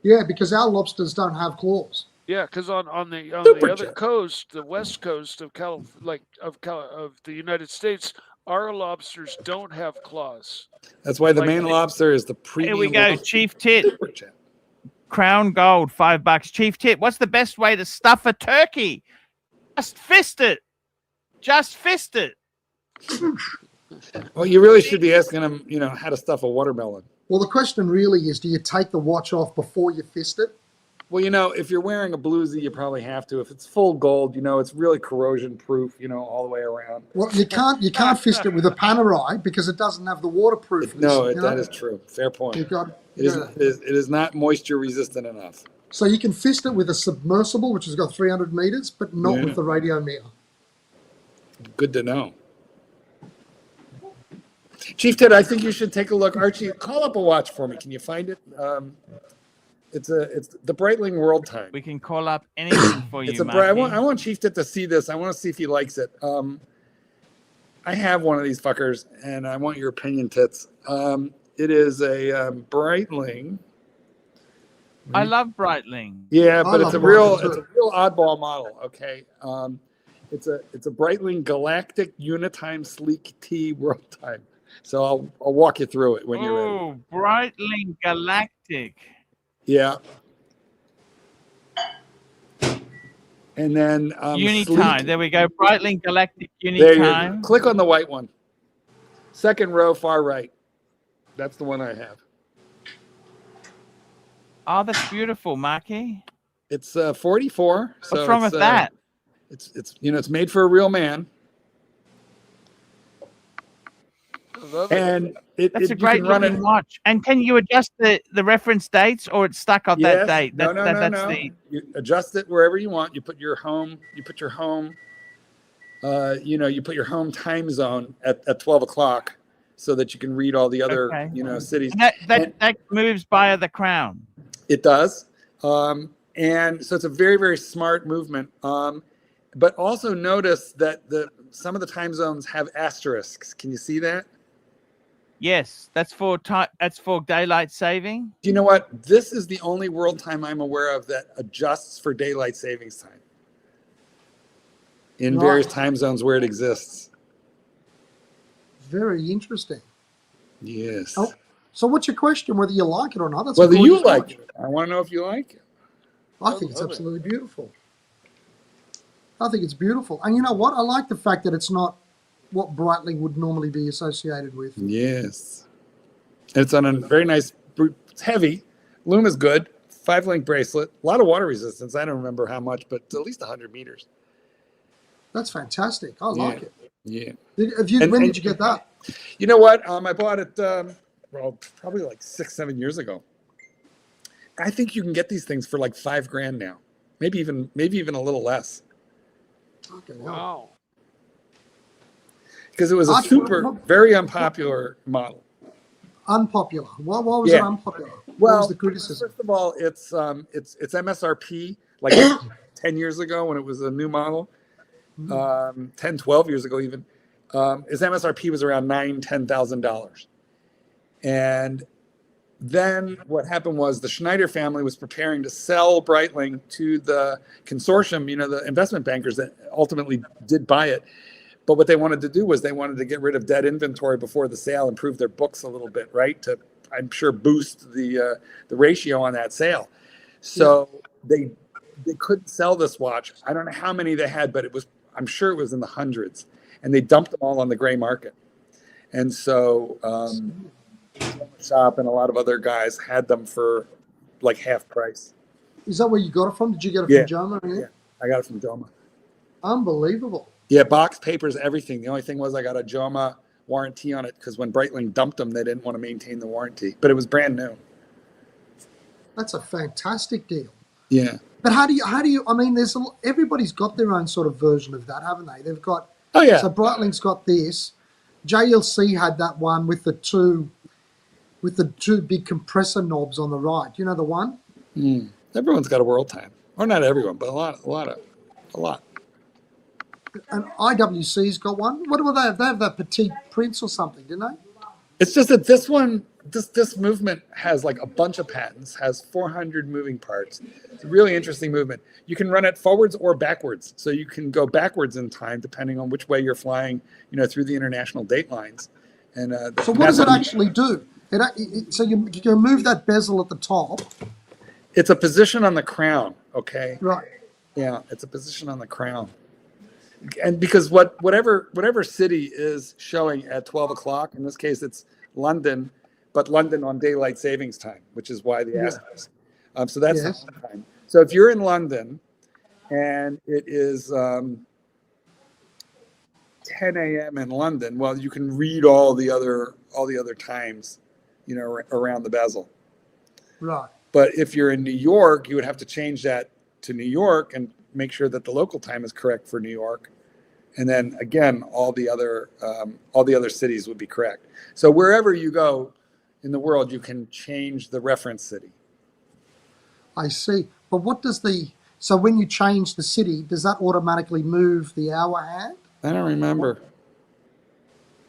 Yeah, because our lobsters don't have claws. Yeah, because on the other coast, the west coast of the United States, our lobsters don't have claws. That's why the Maine lobster is the premium. Here we go, Chief Tit. Crown Gold, $5. Chief Tit, what's the best way to stuff a turkey? Just fist it. Well, you really should be asking them, how to stuff a watermelon. Well, the question really is, do you take the watch off before you fist it? Well, if you're wearing a bluesy, you probably have to. If it's full gold, it's really corrosion proof, all the way around. Well, you can't fist it with a Panerai because it doesn't have the waterproofness. That is true. Fair point. It is not moisture resistant enough. So you can fist it with a submersible, which has got 300 meters, but not with the radiometer. Good to know. Chief Ted, I think you should take a look. Archie, call up a watch for me. Can you find it? It's the Breitling World Time. We can call up anything for you, I want Chief Ted to see this. I want to see if he likes it. I have one of these fuckers, and I want your opinion, Tits. It is a Breitling. I love Breitling. Yeah, but it's a real oddball model. Okay, it's a Breitling Galactic Unitime Sleek T World Time. So I'll walk you through it when you're ready. Oh, Breitling Galactic. Yeah. And then Unitime. There we go. Breitling Galactic Unitime. There you go. Click on the white one. Second row, far right. That's the one I have. Oh, that's beautiful, Marky. It's 44. What's wrong with that? It's made for a real man. And that's a great looking watch. And can you adjust the reference dates, or it's stuck on that date? No. You adjust it wherever you want. You put your home. You put your home time zone at 12 o'clock, so that you can read all the other cities. And that moves by the crown. It does, and so it's a very, very smart movement. But also notice that some of the time zones have asterisks. Can you see that? Yes, that's for daylight saving. Do you know what? This is the only world time I'm aware of that adjusts for daylight savings time in various time zones where it exists. Very interesting. Yes. Oh, so what's your question? Whether you like it or not? That's Whether a you gorgeous like watch. it. I want to know if you like it. I think it's absolutely beautiful. I think it's beautiful. And you know what? I like the fact that it's not what Breitling would normally be associated with. Yes. It's on a very nice, it's heavy. Loom is good. 5-link bracelet. A lot of water resistance. I don't remember how much, but at least 100 meters. That's fantastic. I like it. Yeah. When did you get that? You know what? I bought it, probably like 6-7 years ago. I think you can get these things for like $5,000 now. Maybe even a little less. Okay, Wow. Because it was a very unpopular model. Unpopular. Why was it unpopular? What was the criticism? First of all, it's MSRP like 10 years ago when it was a new model, 10, 12 years ago even. Its MSRP was around $9,000-$10,000. And then what happened was the Schneider family was preparing to sell Breitling to the consortium, the investment bankers that ultimately did buy it. But what they wanted to do was they wanted to get rid of dead inventory before the sale, improve their books a little bit, right? To, I'm sure, boost the ratio on that sale. So they couldn't sell this watch. I don't know how many they had, but I'm sure it was in the hundreds. And they dumped them all on the gray market. And so Shop and a lot of other guys had them for like half price. Is that where you got it from? Did you get it from Joma? Yeah, I got it from Joma. Unbelievable. Yeah, box, papers, everything. The only thing was I got a Joma warranty on it because when Breitling dumped them, they didn't want to maintain the warranty. But it was brand new. That's a fantastic deal. Yeah. But how do you? I mean, everybody's got their own sort of version of that, haven't they? They've got. Oh yeah. So Breitling's got this. JLC had that one with the two big compressor knobs on the right. You know the one? Everyone's got a world time, or not everyone, but a lot. And IWC's got one. What do they have? They have that Petite Prince or something, didn't they? It's just that this one, this movement has like a bunch of patents, has 400 moving parts. It's a really interesting movement. You can run it forwards or backwards. So you can go backwards in time, depending on which way you're flying, through the international date lines. And so what does it actually do? So you can move that bezel at the top. It's a position on the crown, okay? Right. Yeah, it's a position on the crown. And because whatever city is showing at 12 o'clock, in this case it's London, but London on daylight savings time, which is why the asterisk. So that's the time. So if you're in London and it is 10 a.m. in London, well, you can read all the other times, around the bezel. Right. But if you're in New York, you would have to change that to New York and make sure that the local time is correct for New York. And then again, all the other cities would be correct. So wherever you go in the world, you can change the reference city. I see. But so when you change the city, does that automatically move the hour hand? I don't remember.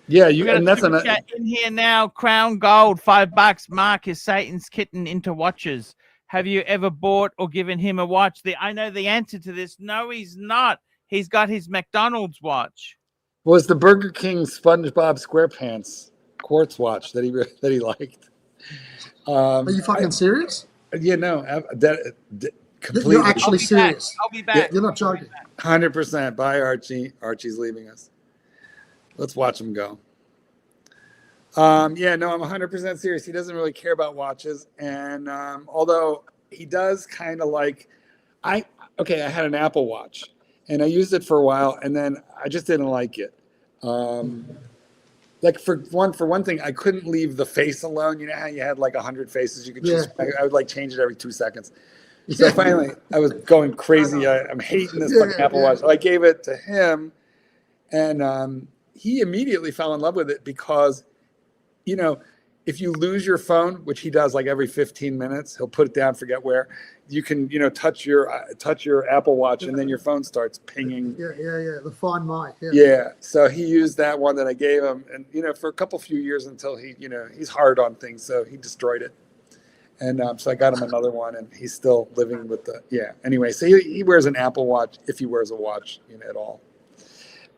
Yeah, and that's in here now. Crown Gold, $5. Mark is Satan's kitten into watches. Have you ever bought or given him a watch? I know the answer to this. No, he's not. He's got his McDonald's watch. Was the Burger King SpongeBob SquarePants quartz watch that he liked? Are you fucking serious? Yeah, no. Completely. You're actually serious. I'll be back. Yeah, you're not joking. 100%. Bye, Archie. Archie's leaving us. Let's watch him go. Yeah, no, I'm 100% serious. He doesn't really care about watches. And although he does kind of like, I had an Apple Watch and I used it for a while and then I just didn't like it. Like for one thing, I couldn't leave the face alone. You know how you had like 100 faces you could choose? I would like change it every 2 seconds. So finally I was going crazy. I'm hating this fucking Apple Watch. So I gave it to him and he immediately fell in love with it because, if you lose your phone, which he does like every 15 minutes, he'll put it down, forget where, you can, touch your Apple Watch and then your phone starts pinging. Yeah. The Find My. Yeah. So he used that one that I gave him and, for a few years until he, he's hard on things. So he destroyed it. And so I got him another one and he's still living with anyway, so he wears an Apple Watch if he wears a watch, at all.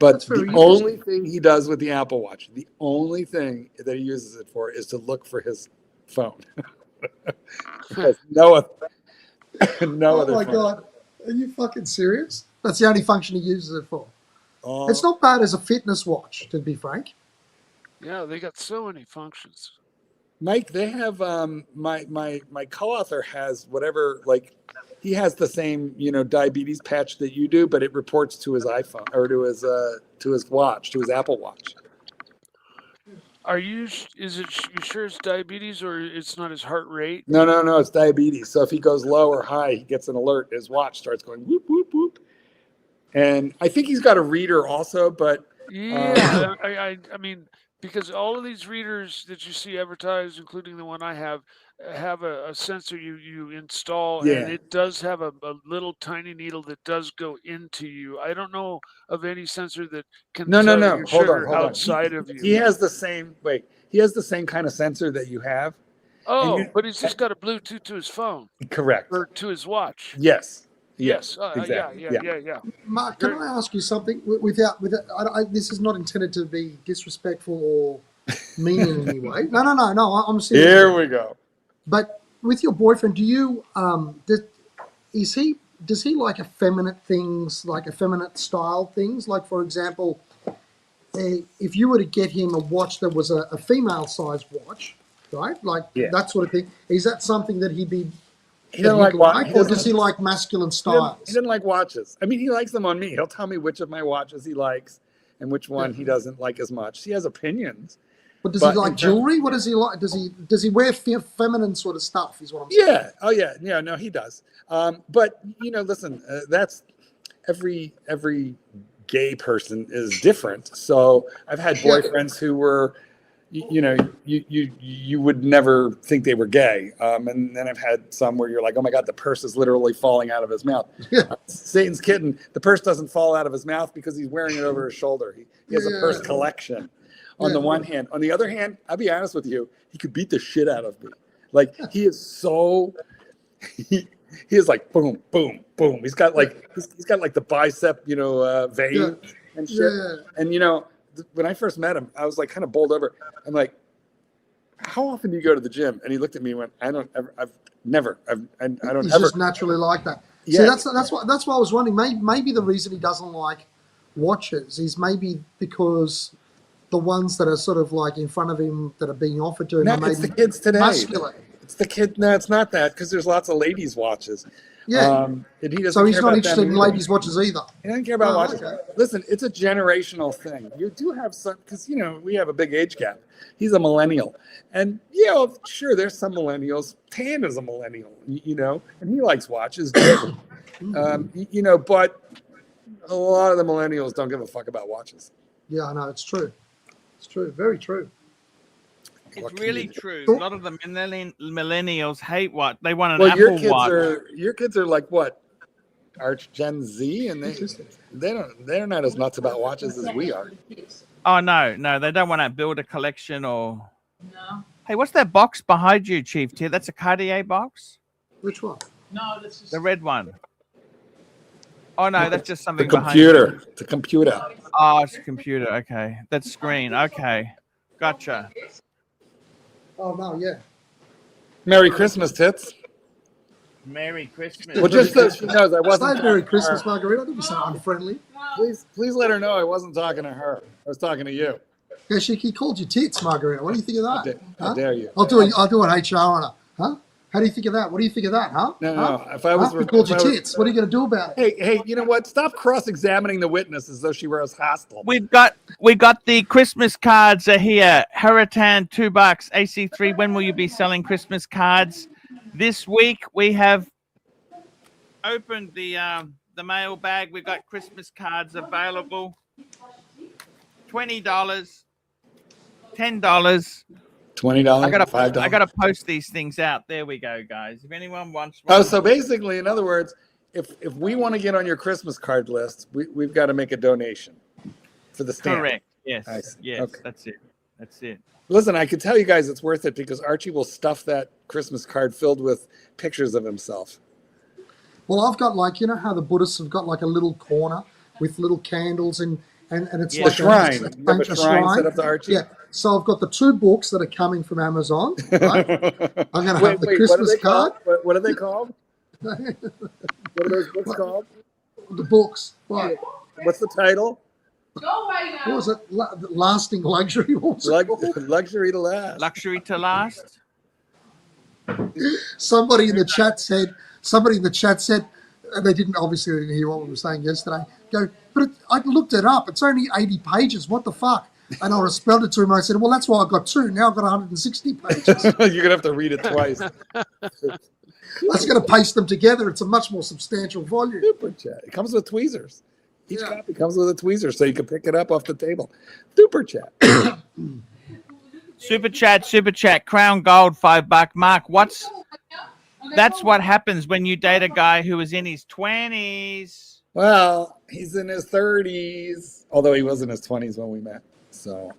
But That's very the interesting. only thing he does with the Apple Watch, the only thing that he uses it for is to look for his phone. There's no other Oh my phone. God. Are you fucking serious? That's the only function he uses it for. Oh, It's not bad as a fitness watch, to be frank. Yeah, they got so many functions. Mike, they have my co-author has whatever, like he has the same diabetes patch that you do, but it reports to his iPhone or to his watch, to his Apple Watch. Are you? Is it? You sure it's diabetes or it's not his heart rate? No, it's diabetes. So if he goes low or high, he gets an alert. His watch starts going whoop whoop whoop. And I think he's got a reader also, but yeah, I mean, because all of these readers that you see advertised, including the one I have a sensor you install, Yeah. and it does have a little tiny needle that does go into you. I don't know of any sensor that can No. tell your Hold sugar on. outside of you. He has the same. Wait, he has the same kind of sensor that you have. Oh, but he's just got a Bluetooth to his phone Correct. or to his watch. Yes. Yes. Exactly. Yeah. Mark, can I ask you something? Without this is not intended to be disrespectful or mean in any way. No. I'm serious. Here we go. But with your boyfriend, do you does he like effeminate things, like effeminate style things? Like, for example, if you were to get him a watch that was a female size watch, right? Like that sort of thing. Is that something that he'd be? He doesn't like or does he like masculine styles? He doesn't like watches. I mean, he likes them on me. He'll tell me which of my watches he likes and which one he doesn't like as much. He has opinions. But does he like jewelry? What does he like? Does he wear feminine sort of stuff? Is what I'm saying. Yeah. Oh yeah. Yeah. No, he does. But listen, that's every gay person is different. So I've had boyfriends who were, you would never think they were gay. And then I've had some where you're like, oh my God, the purse is literally falling out of his mouth. Satan's kitten. The purse doesn't fall out of his mouth because he's wearing it over his shoulder. He has a purse collection. On the one hand. On the other hand, I'll be honest with you, he could beat the shit out of me. Like he is so he is like boom, boom, boom. He's got like the bicep, vein and shit. Yeah. And when I first met him, I was like kind of bowled over. I'm like, how often do you go to the gym? And he looked at me and went, I don't never. He's just naturally like that. Yeah. See, that's why I was wondering. Maybe the reason he doesn't like watches is maybe because the ones that are sort of like in front of him that are being offered to him are maybe it's the kids today. Masculine. It's the kid. No, it's not that because there's lots of ladies' watches. Yeah. And he doesn't so he's care not about interested in them ladies' watches either. He doesn't care about watches. Okay. Listen, it's a generational thing. You do have some, because, we have a big age gap. He's a millennial. And, sure, there's some millennials. Tan is a millennial, and he likes watches. But a lot of the millennials don't give a fuck about watches. Yeah, I know. It's true. It's true. Very true. It's really true. A lot of the millennials hate what they want. An Apple Watch. Your kids are like what? Gen Z, and they're not as nuts about watches as we are. Oh no, they don't want to build a collection or. No. Hey, what's that box behind you, Chief Tier? That's a Cartier box. Which one? No, that's just the red one. Oh no, that's just something. The computer. The computer. Oh, it's a computer. Okay, that's screen. Okay, gotcha. Oh no, yeah. Merry Christmas, tits. Merry Christmas. Well, just so she knows, I wasn't. Say Merry Christmas, Margarita. Didn't you say unfriendly? Please let her know I wasn't talking to her. I was talking to you. Yeah, he called you tits, Margarita. What do you think of that? How dare you? I'll do an HR on her. Huh? How do you think of that? What do you think of that, huh? No. If I was, he called you tits. What are you going to do about it? Hey, you know what? Stop cross-examining the witness as though she were as hostile. We got the Christmas cards are here. Hurricane, $2. AC3. When will you be selling Christmas cards? This week we have opened the mail bag. We've got Christmas cards available. $20, $10. $20, I gotta post these things out. There we go, guys. If anyone wants one. Oh, so basically, in other words, if we want to get on your Christmas card list, we've got to make a donation for the stamp. Correct. Yes. Yes. Okay. That's it. Listen, I can tell you guys it's worth it because Archie will stuff that Christmas card filled with pictures of himself. Well, I've got how the Buddhists have got like a little corner with little candles and and it's Yeah. like The shrine. it's You have a shrine set up to Archie? Yeah. So I've got the 2 books that are coming from Amazon. Right? I'm going to have the What are Christmas they card. called? What are they called? What are those books called? The books. Right. What's the title? What was it? Lasting Luxury. What was it called? Luxury to last. Luxury to last. Somebody in the chat said, and they didn't hear what we were saying yesterday. Go, but I looked it up. It's only 80 pages. What the fuck? And I responded to him. I said, well, that's why I got 2. Now I've got 160 pages. You're gonna have to read it twice. That's going to paste them together. It's a much more substantial volume. Super chat. It comes with tweezers. Each Yeah. copy comes with a tweezer, so you can pick it up off the table. Super chat. Super chat. Crown Gold, $5. Mark, that's what happens when you date a guy who is in his 20s. Well, he's in his 30s, although he was in his 20s when we met. So,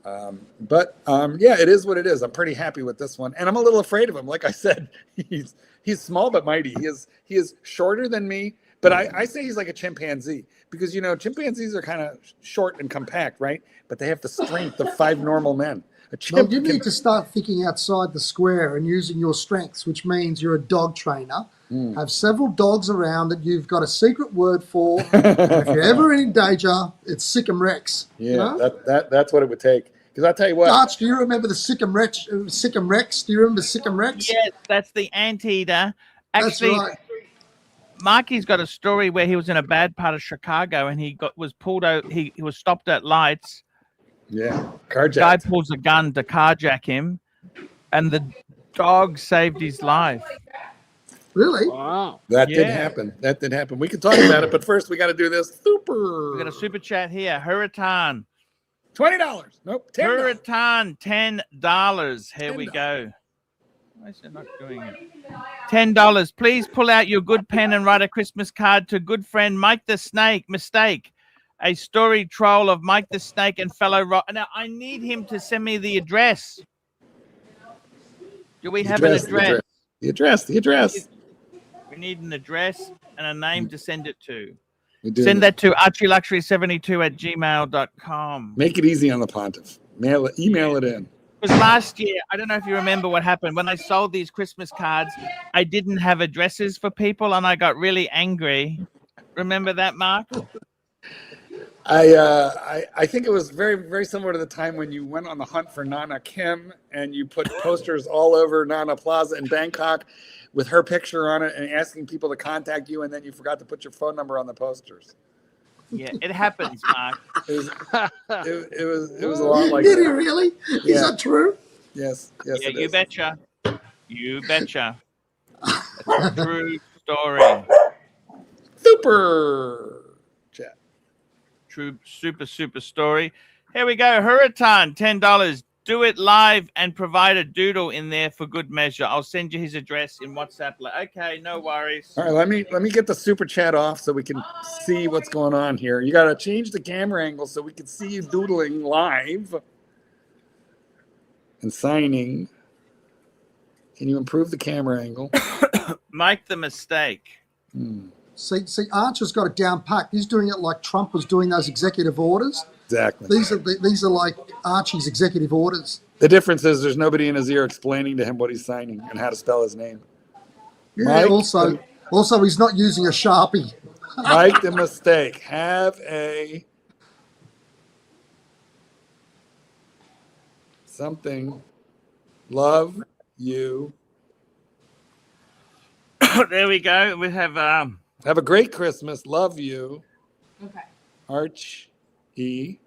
yeah, it is what it is. I'm pretty happy with this one, and I'm a little afraid of him. Like I said, he's small but mighty. He is shorter than me, but I say he's like a chimpanzee because chimpanzees are kind of short and compact, right? But they have the strength of 5 normal men. Well, you need to start thinking outside the square and using your strengths, which means you're a dog trainer. Have several dogs around that you've got a secret word for. And if you're ever in danger, it's Sick'em Rex. Yeah, that's what it would take. Because I'll tell you what. Arch, do you remember the Sick'em Rex? Sick'em Rex? Do you remember Sick'em Rex? Yes, that's the anteater. Actually, That's right. Marky's got a story where he was in a bad part of Chicago and he was pulled out. He was stopped at lights. Yeah, Guy carjacked. pulls a gun to carjack him, and the dog saved his life. Really? Wow. That did Yeah. happen. That did happen. We can talk about it, but first we got to do this. Super. We got a super chat here. Hurritan. $20. Nope. $10. Hurritan, $10. Here we $10. go. Why is it not doing it? $10. Please pull out your good pen and write a Christmas card to good friend Mike the Snake. Mistake. A story troll of Mike the Snake and fellow rock. Now, I need him to send me the address. Do we have an address? The address. We need an address and a name to send it to. We do. Send that to archieluxury72@gmail.com. Make it easy on the pontiff. Email it in. Because last year, I don't know if you remember what happened. When I sold these Christmas cards, I didn't have addresses for people and I got really angry. Remember that, Mark? I think it was very, very similar to the time when you went on the hunt for Nana Kim and you put posters all over Nana Plaza in Bangkok with her picture on it and asking people to contact you, and then you forgot to put your phone number on the posters. Yeah, it happens, Mark. It was a lot like Did he that. really? Yeah. Is that true? Yes, Yeah, it you is. betcha. You betcha. It's a true story. Super chat. True, super story. Here we go. Hurritan, $10. Do it live and provide a doodle in there for good measure. I'll send you his address in WhatsApp. Okay, no worries. All right, let me get the super chat off so we can see what's going on here. You got to change the camera angle so we can see you doodling live and signing. Can you improve the camera angle? Mike the Mistake. See, Arch has got it down packed. He's doing it like Trump was doing those executive orders. Exactly. These are like Archie's executive orders. The difference is there's nobody in his ear explaining to him what he's signing and how to spell his name. Yeah. Mike, Also, he's not using a Sharpie. Mike the Mistake. Have a something. Love you. There we go. We have Have a great Christmas. Love you. Okay. Archie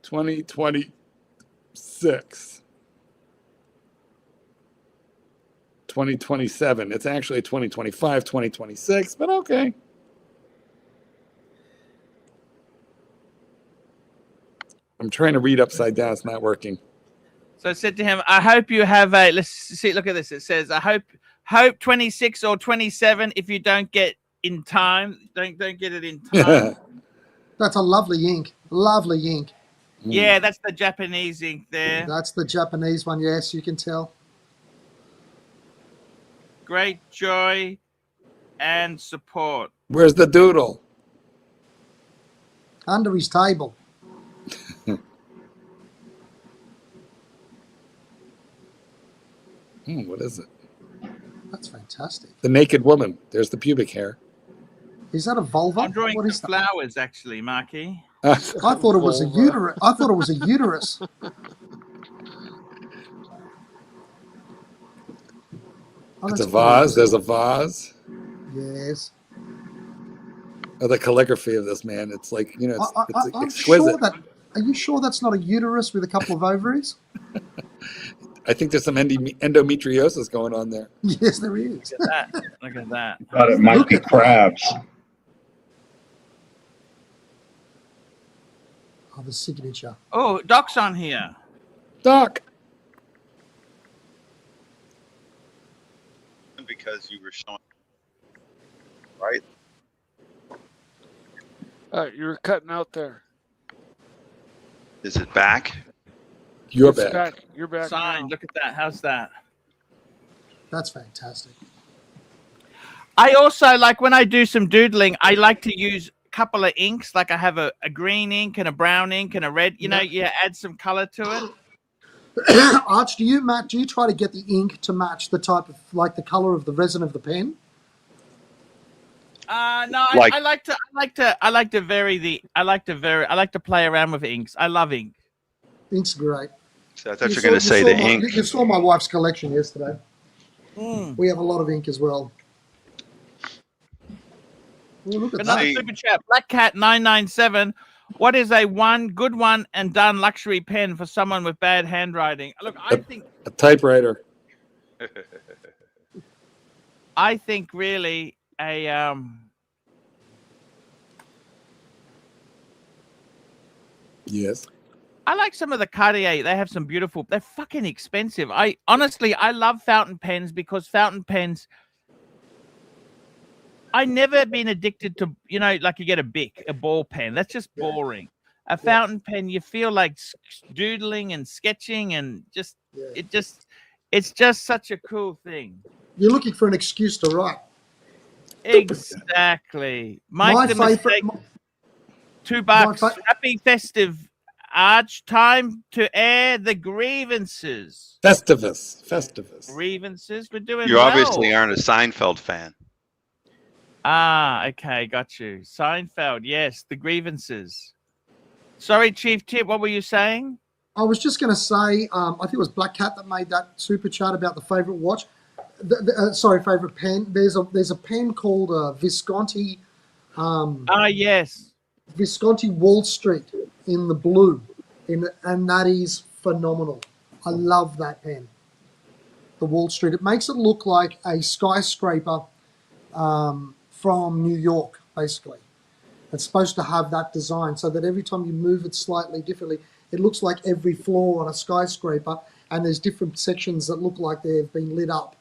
2026. 2027. It's actually 2025, 2026, but okay. I'm trying to read upside down. It's not working. So I said to him, I hope you have a, let's see, look at this. It says, I hope 26 or 27 if you don't get in time. Don't get it in time. That's a lovely ink. Lovely ink. Yeah, that's the Japanese ink there. That's the Japanese one. Yes, you can tell. Great joy and support. Where's the doodle? Under his table. What is it? That's fantastic. The naked woman. There's the pubic hair. Is that a vulva? I'm drawing What is that? flowers, actually, Marky. I thought it was a uterus. I thought it was a uterus. Oh, It's that's a vase. There's a vase. Yes. Oh, the calligraphy of this man. It's like, you know, it's I'm exquisite. sure that. Are you sure that's not a uterus with a couple of ovaries? I think there's some endometriosis going on there. Yes, there is. Look at that. Look at that. But it might be crabs. Oh, the signature. Oh, Doc's on here. Doc. Because you were showing, right? You were cutting out there. Is it back? You're It's back. You're back. Sign. now. Look at that. How's that? That's fantastic. I also like when I do some doodling, I like to use a couple of inks. Like I have a green ink and a brown ink and a red, you know, you add some color to it. Arch, do you try to get the ink to match the type of, like the color of the resin of the pen? No, Like- I like to play around with inks. I love ink. Ink's great. So I thought you were going to say the ink. You saw my wife's collection yesterday. Mm. We have a lot of ink as well. Oh, look at Another that. super chat. Black Cat 997. What is a one good one and done luxury pen for someone with bad handwriting? Look, I think A typewriter. really a Yes. I like some of the Cartier. They have some beautiful. They're fucking expensive. I love fountain pens because fountain pens. I never been addicted to, you know, like you get a Bic, a ball pen. That's just boring. A fountain pen, you feel like doodling and sketching and just it's just such a cool thing. You're looking for an excuse to write. Exactly. My the favorite. mistake, $2. Happy festive Arch. Time to air the grievances. Festivus. Grievances. We're doing You well. obviously aren't a Seinfeld fan. Ah, okay, got you. Seinfeld, yes, the grievances. Sorry, Chief Tip, what were you saying? I was just going to say, I think it was Black Cat that made that super chat about the favorite watch. Favorite pen. There's a pen called Visconti. Yes. Visconti Wall Street in the blue, and that is phenomenal. I love that pen. The Wall Street. It makes it look like a skyscraper from New York, basically. It's supposed to have that design so that every time you move it slightly differently, it looks like every floor on a skyscraper, and there's different sections that look like they've been lit up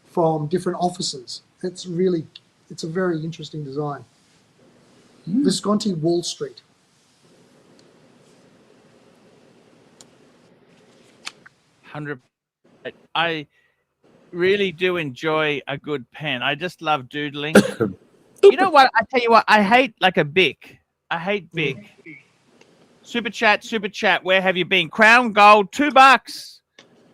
from different offices. It's a very interesting design. Visconti Wall Street. I really do enjoy a good pen. I just love doodling. You know what? I tell you what, I hate like a Bic. I hate Bic. Super chat. Where have you been? Crown Gold, $2.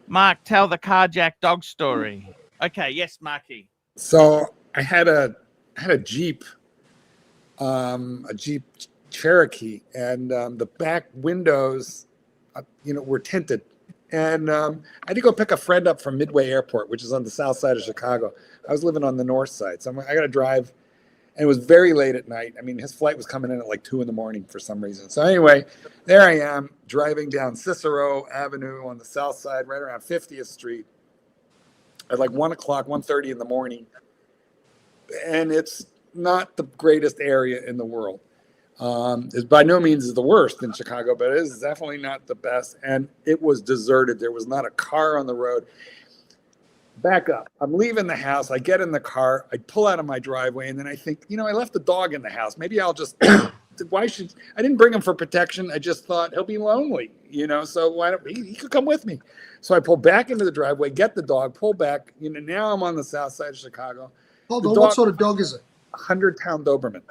Mark, tell the carjacked dog story. Okay, yes, Marky. So I had a Jeep, a Jeep Cherokee, and the back windows, were tinted. And I had to go pick a friend up from Midway Airport, which is on the south side of Chicago. I was living on the north side, so I got to drive. And it was very late at night. I mean, his flight was coming in at like 2 a.m. for some reason. So anyway, there I am driving down Cicero Avenue on the south side, right around 50th Street at like 1:30 in the morning. And it's not the greatest area in the world. It by no means is the worst in Chicago, but it is definitely not the best. And it was deserted. There was not a car on the road. Back up. I'm leaving the house. I get in the car. I pull out of my driveway, and then I think, I left the dog in the house. Maybe I'll just. I didn't bring him for protection. I just thought he'll be lonely, So why don't he could come with me? So I pull back into the driveway, get the dog, pull back. Now I'm on the south side of Chicago. Hold on. What sort of dog is it? 100-pound Doberman.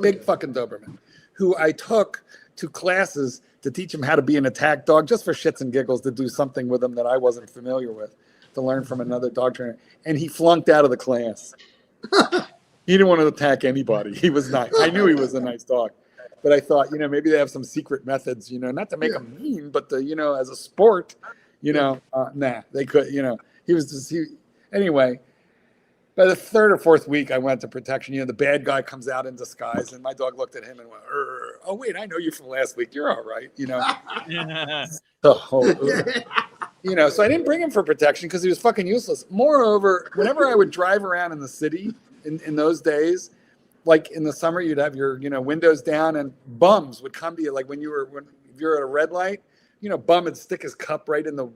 Big fucking Doberman. who I took to classes to teach him how to be an attack dog, just for shits and giggles, to do something with him that I wasn't familiar with, to learn from another dog trainer. And he flunked out of the class. He didn't want to attack anybody. He was nice. I knew he was a nice dog. But I thought, maybe they have some secret methods, not to make him mean, but to, as a sport, nah, they could, he was just, anyway. By the third or fourth week, I went to protection. The bad guy comes out in disguise, and my dog looked at him and went, "Oh wait, I know you from last week. You're all right." So I didn't bring him for protection because he was fucking useless. Moreover, whenever I would drive around in the city in those days, like in the summer, you'd have your windows down, and bums would come to you. Like if you're at a red light. Bum would stick his cup right in the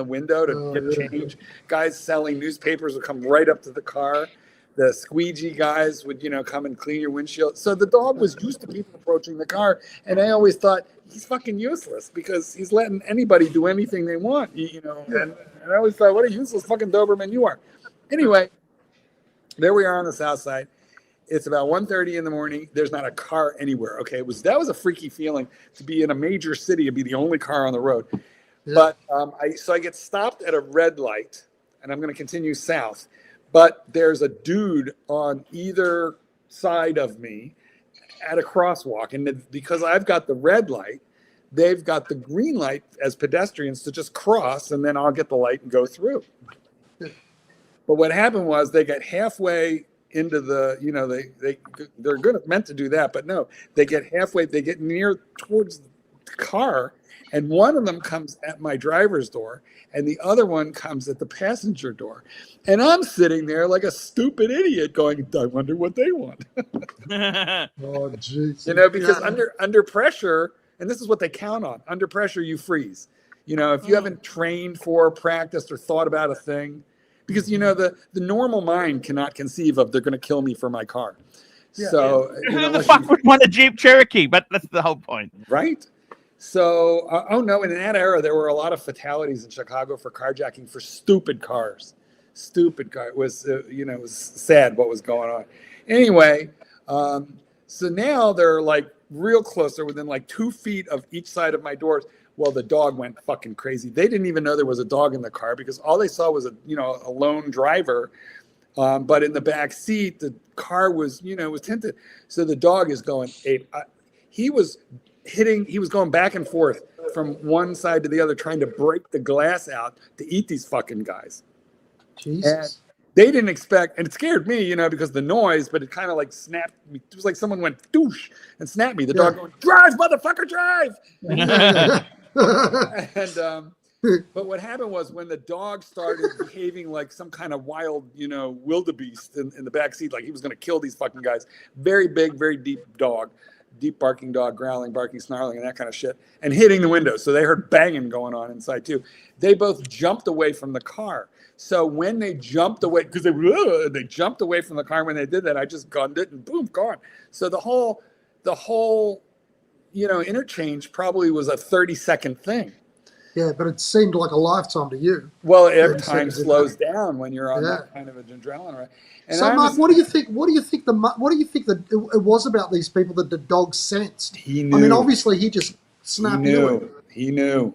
window to get change. Guys selling newspapers would come right up to the car. The squeegee guys would, come and clean your windshield. So the dog was used to people approaching the car, and I always thought he's fucking useless because he's letting anybody do anything they want. And I always thought, what a useless fucking Doberman you are. Anyway, there we are on the south side. It's about 1:30 in the morning. There's not a car anywhere. Okay, that was a freaky feeling to be in a major city and be the only car on the road. Yeah. But I get stopped at a red light, and I'm going to continue south. But there's a dude on either side of me at a crosswalk, and because I've got the red light, they've got the green light as pedestrians to just cross, and then I'll get the light and go through. But what happened was they got halfway into the, they're meant to do that, but no, they get halfway, they get near towards the car, and one of them comes at my driver's door, and the other one comes at the passenger door, and I'm sitting there like a stupid idiot, going, I wonder what they want. Oh, jeez. Because under pressure, and this is what they count on. Under pressure, you freeze. If you haven't trained for, practiced, or thought about a thing. Because, the normal mind cannot conceive of they're going to kill me for my car. Yeah. So who the fuck would want a Jeep Cherokee? But that's the whole point. Right. So, in that era, there were a lot of fatalities in Chicago for carjacking for stupid cars. Stupid car. It was, it was sad what was going on. Anyway, so now they're like real close. They're within like 2 feet of each side of my doors. Well, the dog went fucking crazy. They didn't even know there was a dog in the car because all they saw was a lone driver. But in the back seat, the car was, was tinted. So the dog is going ape. He was going back and forth from one side to the other, trying to break the glass out to eat these fucking guys. Jesus. And they didn't expect, and it scared me, because of the noise, but it kind of like snapped me. It was like someone went douche and snapped me. The dog going, drive, motherfucker, drive. And but what happened was when the dog started behaving like some kind of wild, wildebeest in the back seat, like he was going to kill these fucking guys. Very big, very deep dog, deep barking dog, growling, barking, snarling, and that kind of shit, and hitting the window. So they heard banging going on inside too. They both jumped away from the car. So when they jumped away, because they jumped away from the car when they did that, I just gunned it and boom, gone. So the whole interchange probably was a 30-second thing. Yeah, but it seemed like a lifetime to you. Well, every time slows down when you're on that kind of adrenaline, right? And so, Mark, what do you think that it was about these people that the dog sensed? He knew. I mean, obviously, he just snapped into it. He knew.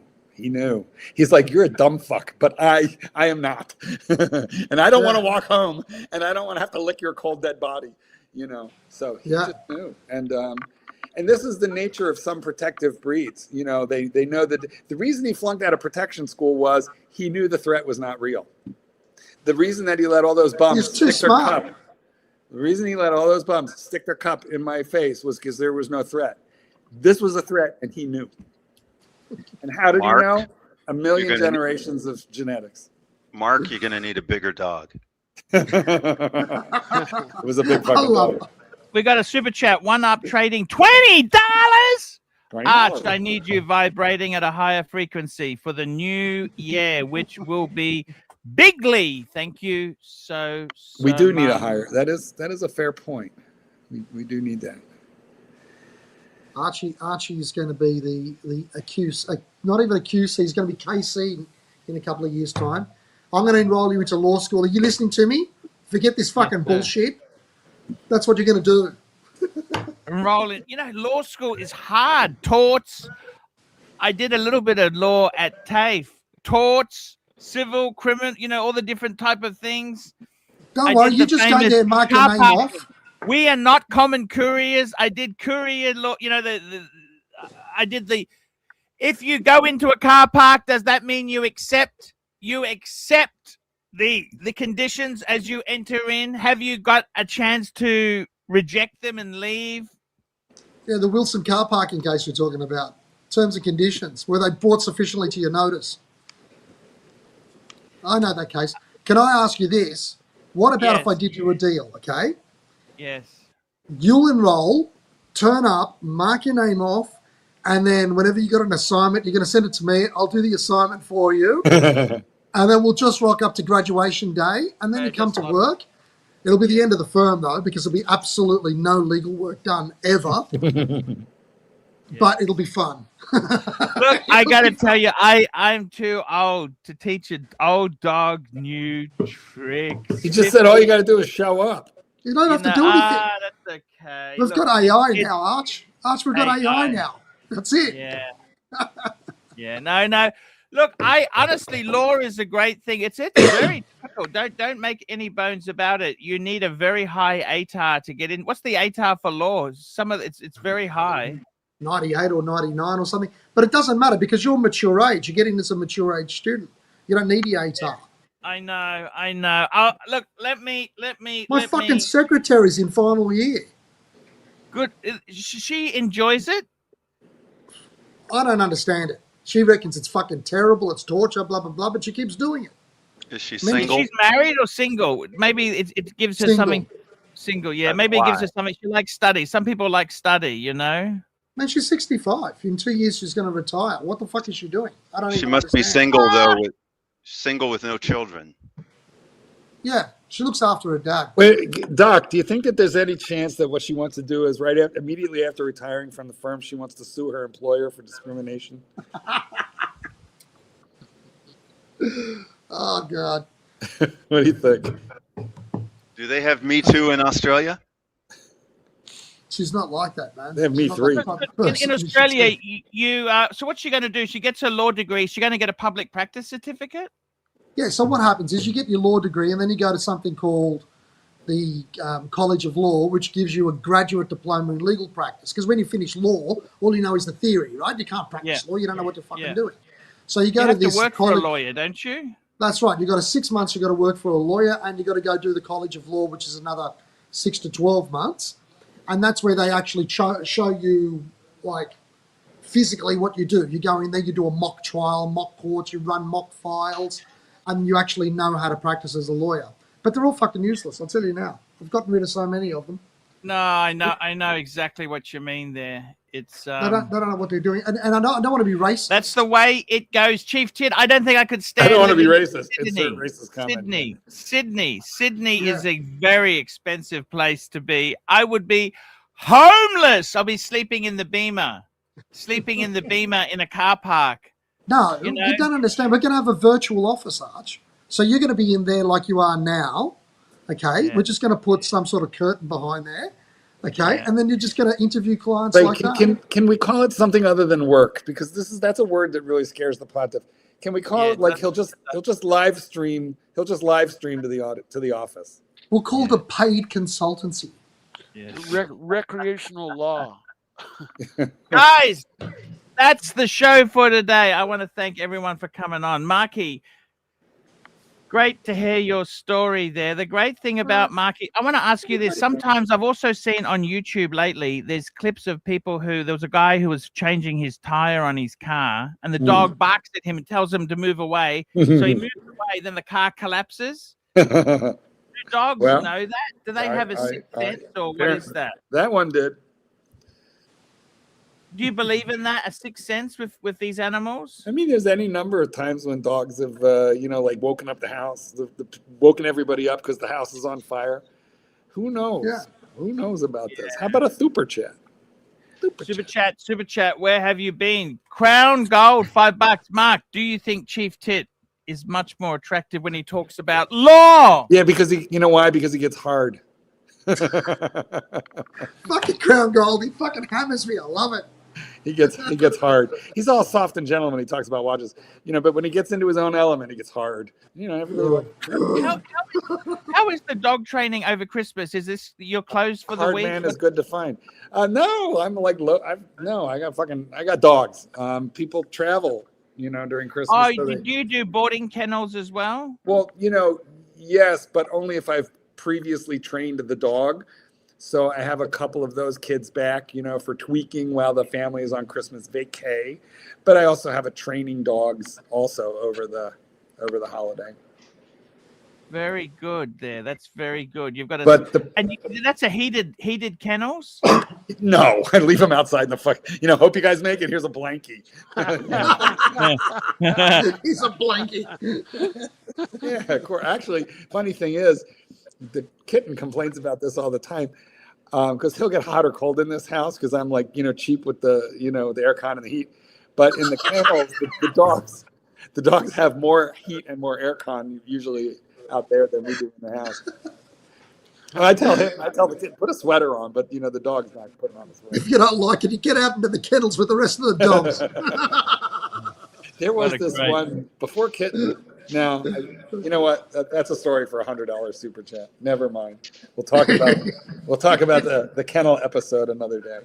He's like, you're a dumb fuck, but I am not. And I don't want to walk home, and I don't want to have to lick your cold dead body, So he just knew. And this is the nature of some protective breeds. They know that the reason he flunked out of protection school was he knew the threat was not real. The reason that he let all those bums stick their cup. The reason he let all those bums stick their cup in my face was because there was no threat. This was a threat, and he knew. And how did he know? A million generations of genetics. Mark, you're going to need a bigger dog. It was a big fucking dog. We got a super chat. One Up trading $20. Arch, I need you vibrating at a higher frequency for the new year, which will be bigly. Thank you so we do much. Need a higher. That is a fair point. We do need that. Archie is going to be the accused, not even accused. He's going to be KC in a couple of years' time. I'm going to enroll you into law school. Are you listening to me? Forget this fucking bullshit. That's what you're going to do. enroll in. You know, law school is hard. Torts. I did a little bit of law at TAFE. Torts, civil, criminal. You know, all the different type of things. Don't I worry, did you the just go famous there, mark your car name park. off. We are not common couriers. I did courier law. You know, I did the. If you go into a car park, does that mean you accept the conditions as you enter in? Have you got a chance to reject them and leave? Yeah, the Wilson car parking case you're talking about. Terms and conditions, where they brought sufficiently to your notice. I know that case. Can I ask you this? What about if I Yes. did you a deal, okay? Yes. You'll enroll, turn up, mark your name off, and then whenever you got an assignment, you're going to send it to me. I'll do the assignment for you. And then we'll just rock up to graduation day, and then you come to work. It'll be the end of the firm, though, because there'll be absolutely no legal work done ever. But it'll be fun. Look, I got to tell you, I'm too old to teach an old dog new tricks. He just said all you got to do is show up. You don't have to do anything. That's okay. We've got AI now, Arch. Arch, we've got AI now. That's it. Yeah. Yeah. No. Look, I honestly, law is a great thing. It's very difficult. Don't make any bones about it. You need a very high ATAR to get in. What's the ATAR for law? It's very high. 98 or 99 or something. But it doesn't matter because you're mature age. You're getting as a mature age student. You don't need the ATAR. I know. Look, let me. My fucking secretary's in final year. Good. She enjoys it. I don't understand it. She reckons it's fucking terrible. It's torture, blah, blah, blah, but she keeps doing it. Is she single? She's married or single? Maybe it gives her something. Single, yeah. That's Maybe it gives why. her something. She likes study. Some people like study, you know? Man, she's 65. In 2 years, she's going to retire. What the fuck is she doing? I don't She even must be understand. single though. Single with no children. Yeah, she looks after her dad. Wait, Doc, do you think that there's any chance that what she wants to do is immediately after retiring from the firm, she wants to sue her employer for discrimination? Oh, God. What do you think? Do they have Me Too in Australia? She's not like that, man. They have Me She's not Three. that type of In person. Australia, so what's she going to do? She gets her law degree. She's going to get a public practice certificate? Yeah, so what happens is you get your law degree and then you go to something called the College of Law, which gives you a graduate diploma in legal practice. Because when you finish law, all you know is the theory, right? You can't practice law. You don't know what you're fucking doing. So you go You to have this to work college. for a lawyer, don't you? That's right. You've got 6 months. You've got to work for a lawyer and you've got to go do the College of Law, which is another 6 to 12 months. And that's where they actually show you, like, physically what you do. You go in there, you do a mock trial, mock courts, you run mock files, and you actually know how to practice as a lawyer. But they're all fucking useless, I'll tell you now. I've gotten rid of so many of them. No, I know exactly what you mean there. It's They don't know what they're doing. And I don't want to be racist. that's the way it goes, Chief Tit. I don't think I could stand. I don't want to be living in racist. It's Sydney. a racist comment. Sydney Yeah. is a very expensive place to be. I would be homeless. I'll be sleeping in the Beamer in a car park. No, You know? you don't understand. We're going to have a virtual office, Arch. So you're going to be in there like you are now, okay? Yeah. We're just going to put some sort of curtain behind there, okay? Yeah. And then you're just going to interview clients Wait, like that. can we call it something other than work? Because that's a word that really scares the pontiff. Can we call it like he'll just live stream to the office? We'll call it a paid consultancy. Recreational law. Guys, that's the show for today. I want to thank everyone for coming on. Marky, great to hear your story there. The great thing about Marky, I want to ask you this. Sometimes I've also seen on YouTube lately, there's clips of people there was a guy who was changing his tire on his car and the dog barks at him and tells him to move away. So he moves away, then the car collapses. Do dogs know that? Do they have a sixth sense or what is that? That one did. Do you believe in that, a sixth sense with these animals? I mean, there's any number of times when dogs have, like woken up the house, woken everybody up because the house is on fire. Who knows? Yeah. Who knows about this? How about a super chat? Super chat. Where have you been? Crown Gold, $5. Mark, do you think Chief Tit is much more attractive when he talks about law? Yeah, because you know why? Because he gets hard. Fucking Crown Gold. He fucking hammers me. I love it. He gets hard. He's all soft and gentle when he talks about watches, but when he gets into his own element, he gets hard. Everybody How is the dog training over Christmas? Is this you're closed for the hard week? man is good to find. No, I'm like I got dogs. People travel, during Christmas. Oh, so do you do boarding kennels as well? Well, yes, but only if I've previously trained the dog. So I have a couple of those kids back, for tweaking while the family is on Christmas vacay. But I also have a training dogs also over the holiday. Very good there. That's very good. You've got that's a heated kennels? No, I leave them outside in the fuck. Hope you guys make it. Here's a blankie. He's a blankie. Yeah, actually, funny thing is, the kitten complains about this all the time because he'll get hot or cold in this house because I'm like, cheap with the, the air con and the heat. But in the kennels, the dogs have more heat and more air con usually out there than we do in the house. I tell the kid, put a sweater on, but the dog's not putting on a sweater. If you don't like it, you get out into the kennels with the rest of the dogs. There was this one before kitten. Now, you know what? That's a story for $100 super chat. Never mind. We'll talk about the kennel episode another day.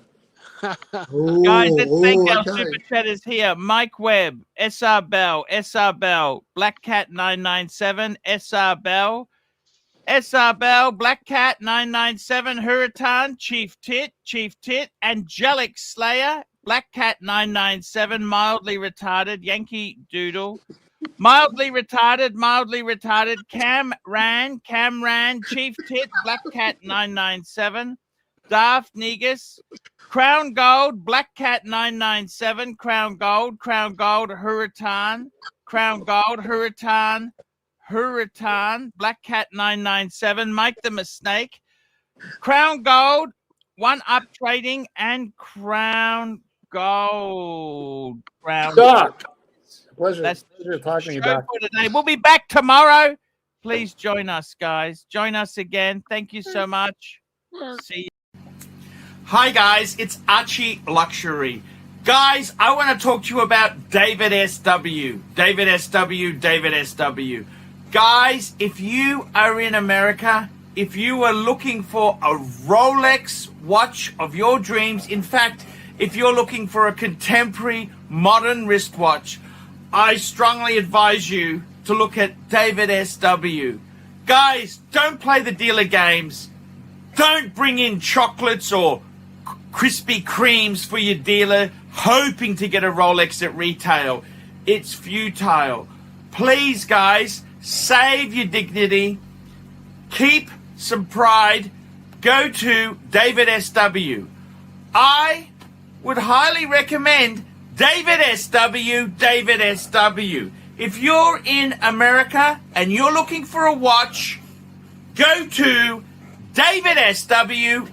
Guys, let's thank our super chatters here. Mike Webb, SR Bell, Black Cat 997, SR Bell, Black Cat 997, Hurritan, Chief Tit, Angelic Slayer, Black Cat 997, mildly retarded, Yankee Doodle, mildly retarded, Cam Ran, Chief Tit, Black Cat 997, Daft Negus, Crown Gold, Black Cat 997, Crown Gold, Hurritan, Black Cat 997, Mike the Mistake, Crown Gold, One Up Trading, and Crown Gold. Pleasure talking to you back. Today. We'll be back tomorrow. Please join us, guys. Join us again. Thank you so much. See you. Hi, guys. It's Archie Luxury. Guys, I want to talk to you about David SW. Guys, if you are in America, if you are looking for a Rolex watch of your dreams, in fact, if you're looking for a contemporary modern wristwatch, I strongly advise you to look at David SW. Guys, don't play the dealer games. Don't bring in chocolates or Krispy Kremes for your dealer hoping to get a Rolex at retail. It's futile. Please, guys, save your dignity. Keep some pride. Go to David SW. I would highly recommend David SW. If you're in America and you're looking for a watch, go to David SW.